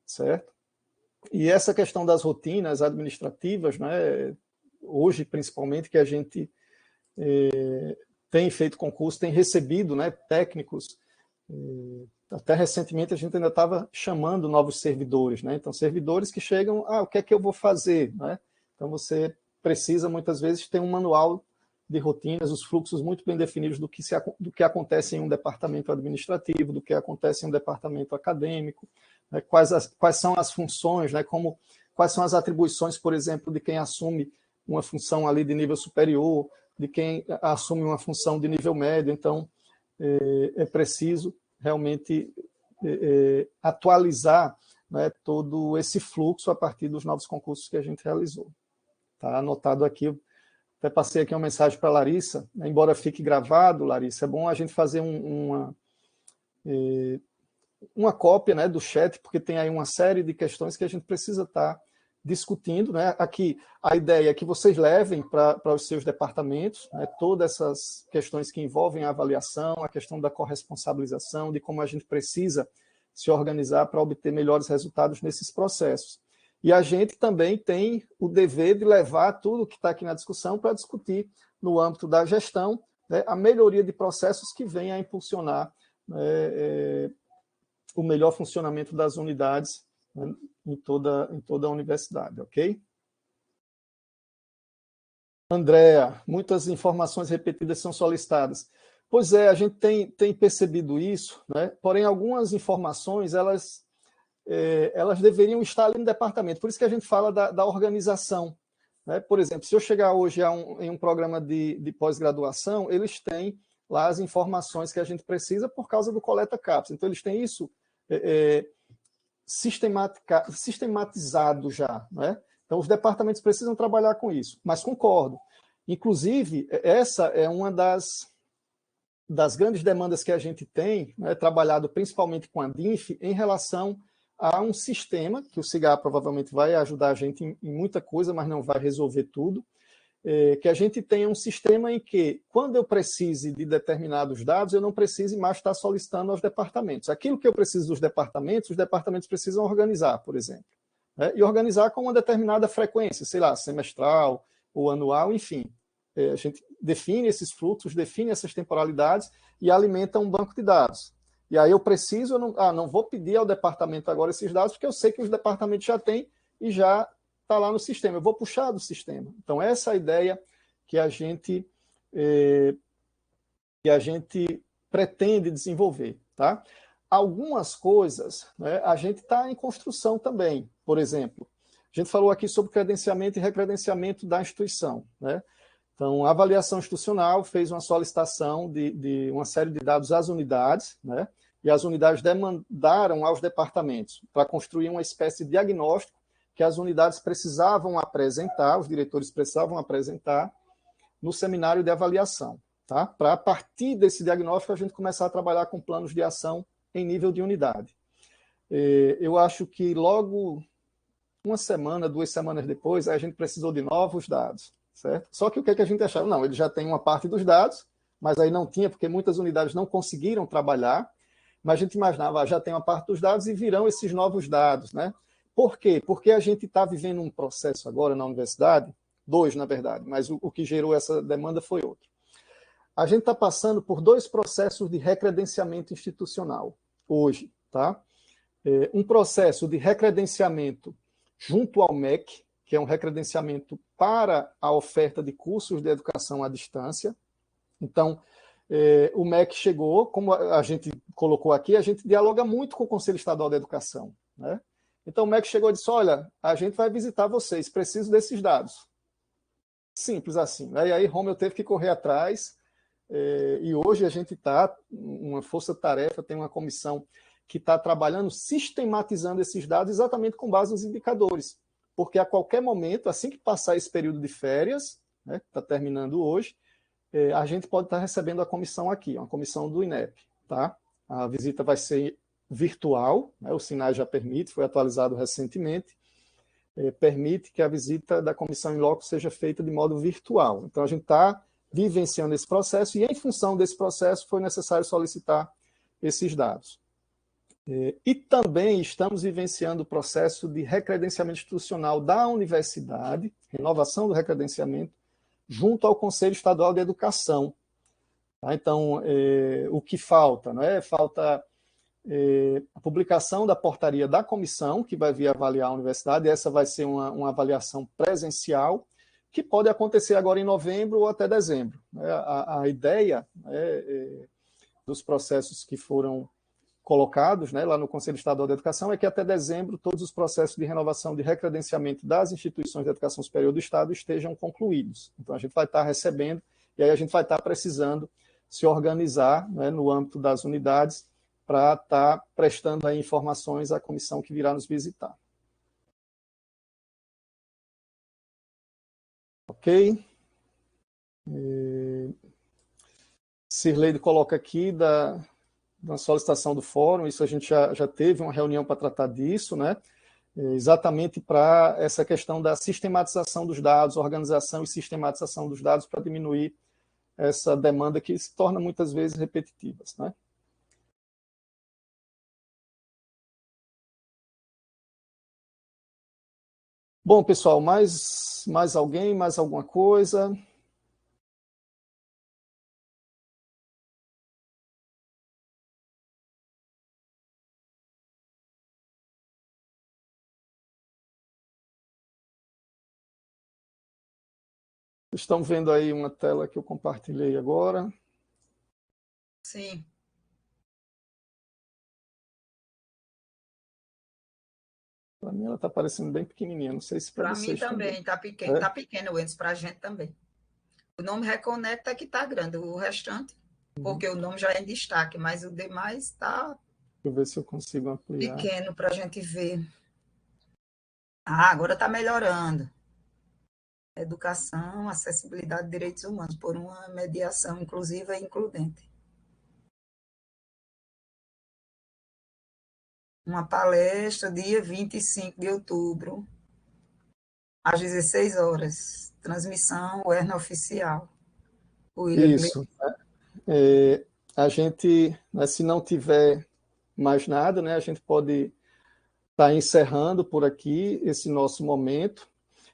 certo? E essa questão das rotinas administrativas, né? Hoje, principalmente, que a gente tem feito concurso, tem recebido, né, técnicos, até recentemente a gente ainda estava chamando novos servidores, né? Então, servidores que chegam, o que é que eu vou fazer, né? Então, você precisa, muitas vezes, ter um manual de rotinas, os fluxos muito bem definidos do que acontece em um departamento administrativo, do que acontece em um departamento acadêmico, né, quais são as funções, né, quais são as atribuições, por exemplo, de quem assume uma função ali de nível superior, de quem assume uma função de nível médio. Então, é preciso realmente atualizar, né, todo esse fluxo a partir dos novos concursos que a gente realizou. Está anotado aqui, eu até passei aqui uma mensagem para a Larissa, né, embora fique gravado, Larissa, é bom a gente fazer uma cópia, né, do chat, porque tem aí uma série de questões que a gente precisa estar discutindo, né? Aqui a ideia é que vocês levem para os seus departamentos, né, todas essas questões que envolvem a avaliação, a questão da corresponsabilização, de como a gente precisa se organizar para obter melhores resultados nesses processos. E a gente também tem o dever de levar tudo que está aqui na discussão para discutir no âmbito da gestão, né, a melhoria de processos que venha a impulsionar, né, o melhor funcionamento das unidades, né, em toda a universidade, ok? Andréa, muitas informações repetidas são solicitadas. Pois é, a gente tem percebido isso, né? Porém, algumas informações, elas deveriam estar ali no departamento. Por isso que a gente fala da organização, né? Por exemplo, se eu chegar hoje em um programa de pós-graduação, eles têm lá as informações que a gente precisa por causa do Coleta CAPES. Então, eles têm isso sistematizado já, né? Então, os departamentos precisam trabalhar com isso, mas concordo. Inclusive, essa é uma das grandes demandas que a gente tem, né, trabalhado principalmente com a DINF, em relação a um sistema, que o CIGA provavelmente vai ajudar a gente em muita coisa, mas não vai resolver tudo, que a gente tenha um sistema em que, quando eu precise de determinados dados, eu não precise mais estar solicitando aos departamentos. Aquilo que eu preciso dos departamentos, os departamentos precisam organizar, por exemplo, né? E organizar com uma determinada frequência, sei lá, semestral ou anual, enfim. A gente define esses fluxos, define essas temporalidades e alimenta um banco de dados. E aí eu preciso, não vou pedir ao departamento agora esses dados, porque eu sei que os departamentos já têm e já está lá no sistema, eu vou puxar do sistema. Então, essa é a ideia que a gente pretende desenvolver. Tá? Algumas coisas, né, a gente está em construção também. Por exemplo, a gente falou aqui sobre credenciamento e recredenciamento da instituição. Né? Então, a avaliação institucional fez uma solicitação de uma série de dados às unidades, né? E as unidades demandaram aos departamentos para construir uma espécie de diagnóstico que as unidades precisavam apresentar, os diretores precisavam apresentar no seminário de avaliação, tá? Para, a partir desse diagnóstico, a gente começar a trabalhar com planos de ação em nível de unidade. Eu acho que logo uma semana, 2 semanas depois, a gente precisou de novos dados, certo? Só que o que é que a gente achava? Não, ele já tem uma parte dos dados, mas aí não tinha, porque muitas unidades não conseguiram trabalhar, mas a gente imaginava, já tem uma parte dos dados e virão esses novos dados, né? Por quê? Porque a gente está vivendo um processo agora na universidade, 2, na verdade, mas o que gerou essa demanda foi outro. A gente está passando por 2 processos de recredenciamento institucional hoje, tá? Um processo de recredenciamento junto ao MEC, que é um recredenciamento para a oferta de cursos de educação à distância. Então, o MEC chegou, como a gente colocou aqui, a gente dialoga muito com o Conselho Estadual de Educação, né? Então, o MEC chegou e disse, olha, a gente vai visitar vocês, preciso desses dados. Simples assim. Né? E aí, Romeu teve que correr atrás, e hoje a gente está, uma força-tarefa, tem uma comissão que está trabalhando, sistematizando esses dados exatamente com base nos indicadores. Porque a qualquer momento, assim que passar esse período de férias, né, que está terminando hoje, a gente pode estar recebendo a comissão aqui, uma comissão do INEP. Tá? A visita vai ser virtual, né, o Sinai já permite, foi atualizado recentemente, permite que a visita da comissão em loco seja feita de modo virtual. Então, a gente está vivenciando esse processo e, em função desse processo, foi necessário solicitar esses dados. E também estamos vivenciando o processo de recredenciamento institucional da universidade, renovação do recredenciamento, junto ao Conselho Estadual de Educação. Tá? Então, o que falta? Não é? Falta a publicação da portaria da comissão, que vai vir avaliar a universidade, essa vai ser uma avaliação presencial, que pode acontecer agora em novembro ou até dezembro. A ideia dos processos que foram colocados, né, lá no Conselho Estadual de Educação é que até dezembro todos os processos de renovação de recredenciamento das instituições de educação superior do Estado estejam concluídos. Então, a gente vai estar recebendo e aí a gente vai estar precisando se organizar, né, no âmbito das unidades para estar prestando aí informações à comissão que virá nos visitar. Ok? Sirleide coloca aqui da solicitação do fórum, isso a gente já teve uma reunião para tratar disso, né? Exatamente para essa questão da sistematização dos dados, organização e sistematização dos dados para diminuir essa demanda que se torna muitas vezes repetitivas, né? Bom, pessoal, mais alguém, mais alguma coisa? Estão vendo aí uma tela que eu compartilhei agora? Sim. Para mim ela está parecendo bem pequenininha, não sei se para vocês também. Está pequeno, tá pequeno, Enzo, para a gente também. O nome Reconecta é que está grande, o restante, porque o nome já é em destaque, mas o demais está... Deixa eu ver se eu consigo ampliar. Pequeno para a gente ver. Ah, agora está melhorando. Educação, acessibilidade e direitos humanos, por uma mediação inclusiva e includente. Uma palestra, dia 25 de outubro, às 16 horas. Transmissão UERN Oficial. Isso. A gente, né, se não tiver mais nada, né, a gente pode estar encerrando por aqui esse nosso momento.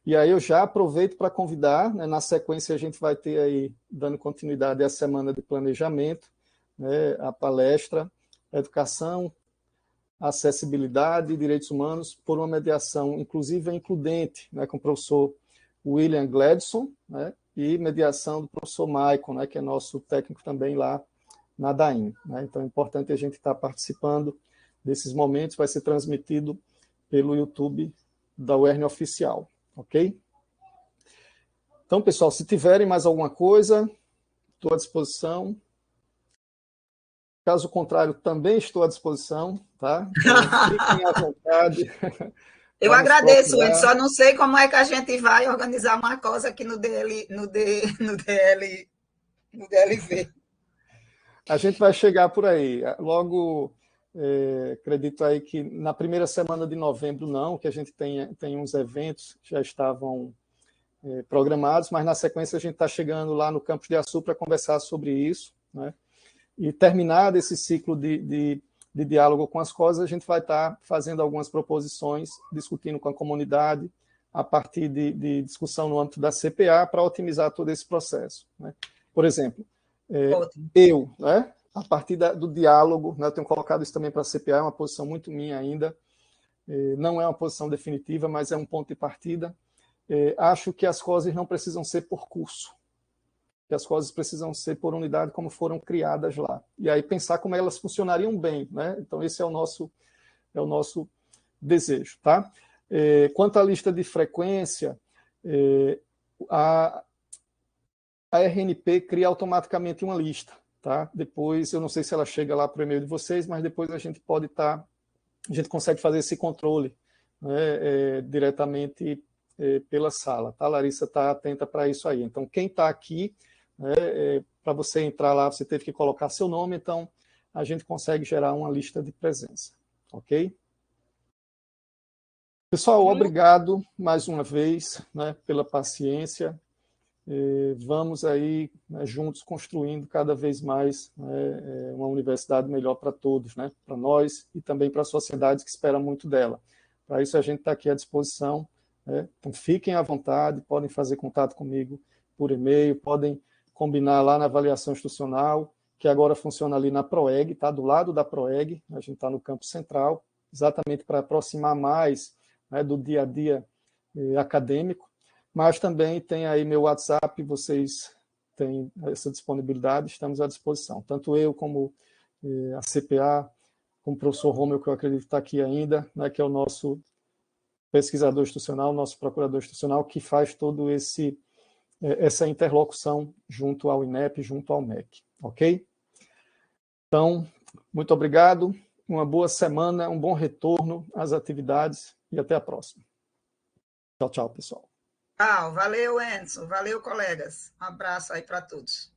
E aí eu já aproveito para convidar, né, na sequência a gente vai ter aí, dando continuidade à semana de planejamento, né, a palestra Educação, Acessibilidade e Direitos Humanos por uma mediação inclusiva e includente, né, com o professor William Gladson, né, e mediação do professor Maicon, né, que é nosso técnico também lá na DAIN. Né? Então é importante a gente estar participando desses momentos, vai ser transmitido pelo YouTube da UERN Oficial, ok? Então, pessoal, se tiverem mais alguma coisa, estou à disposição. Caso contrário, também estou à disposição, tá? Então, fiquem à vontade. Eu agradeço, Enzo, só não sei como é que a gente vai organizar uma coisa aqui no DLV. A gente vai chegar por aí. Logo, acredito aí que na primeira semana de novembro não, que a gente tem uns eventos que já estavam programados, mas na sequência a gente está chegando lá no Campos de Açu para conversar sobre isso, né? E terminado esse ciclo de diálogo com as coisas, a gente vai estar fazendo algumas proposições, discutindo com a comunidade, a partir de discussão no âmbito da CPA, para otimizar todo esse processo, né? Por exemplo, né, a partir do diálogo, né, eu tenho colocado isso também para a CPA, é uma posição muito minha ainda, não é uma posição definitiva, mas é um ponto de partida. Acho que as coisas não precisam ser por curso, que as coisas precisam ser por unidade como foram criadas lá. E aí pensar como elas funcionariam bem, né? Então esse é o nosso desejo, tá? Quanto à lista de frequência, a RNP cria automaticamente uma lista, tá? Depois, eu não sei se ela chega lá para o e-mail de vocês, mas depois a gente a gente consegue fazer esse controle, né, diretamente pela sala, tá? A Larissa está atenta para isso aí. Então, quem está aqui, para você entrar lá, você teve que colocar seu nome, então a gente consegue gerar uma lista de presença, ok? Pessoal, obrigado mais uma vez, né, pela paciência. Vamos aí, né, juntos construindo cada vez mais, né, uma universidade melhor para todos, né, para nós e também para a sociedade que espera muito dela. Para isso a gente está aqui à disposição, né? Então fiquem à vontade, podem fazer contato comigo por e-mail, podem combinar lá na avaliação institucional, que agora funciona ali na PROEG, tá? Do lado da PROEG, a gente está no campo central, exatamente para aproximar mais, né, do dia a dia acadêmico. mas também tem aí meu WhatsApp, vocês têm essa disponibilidade, estamos à disposição. Tanto eu como a CPA, como o professor Romeu, que eu acredito que está aqui ainda, né, que é o nosso pesquisador institucional, nosso procurador institucional, que faz todo essa interlocução junto ao INEP, junto ao MEC, ok? Então, muito obrigado, uma boa semana, um bom retorno às atividades e até a próxima. Tchau, tchau, pessoal. Tchau, valeu, Enzo, valeu, colegas. Um abraço aí para todos.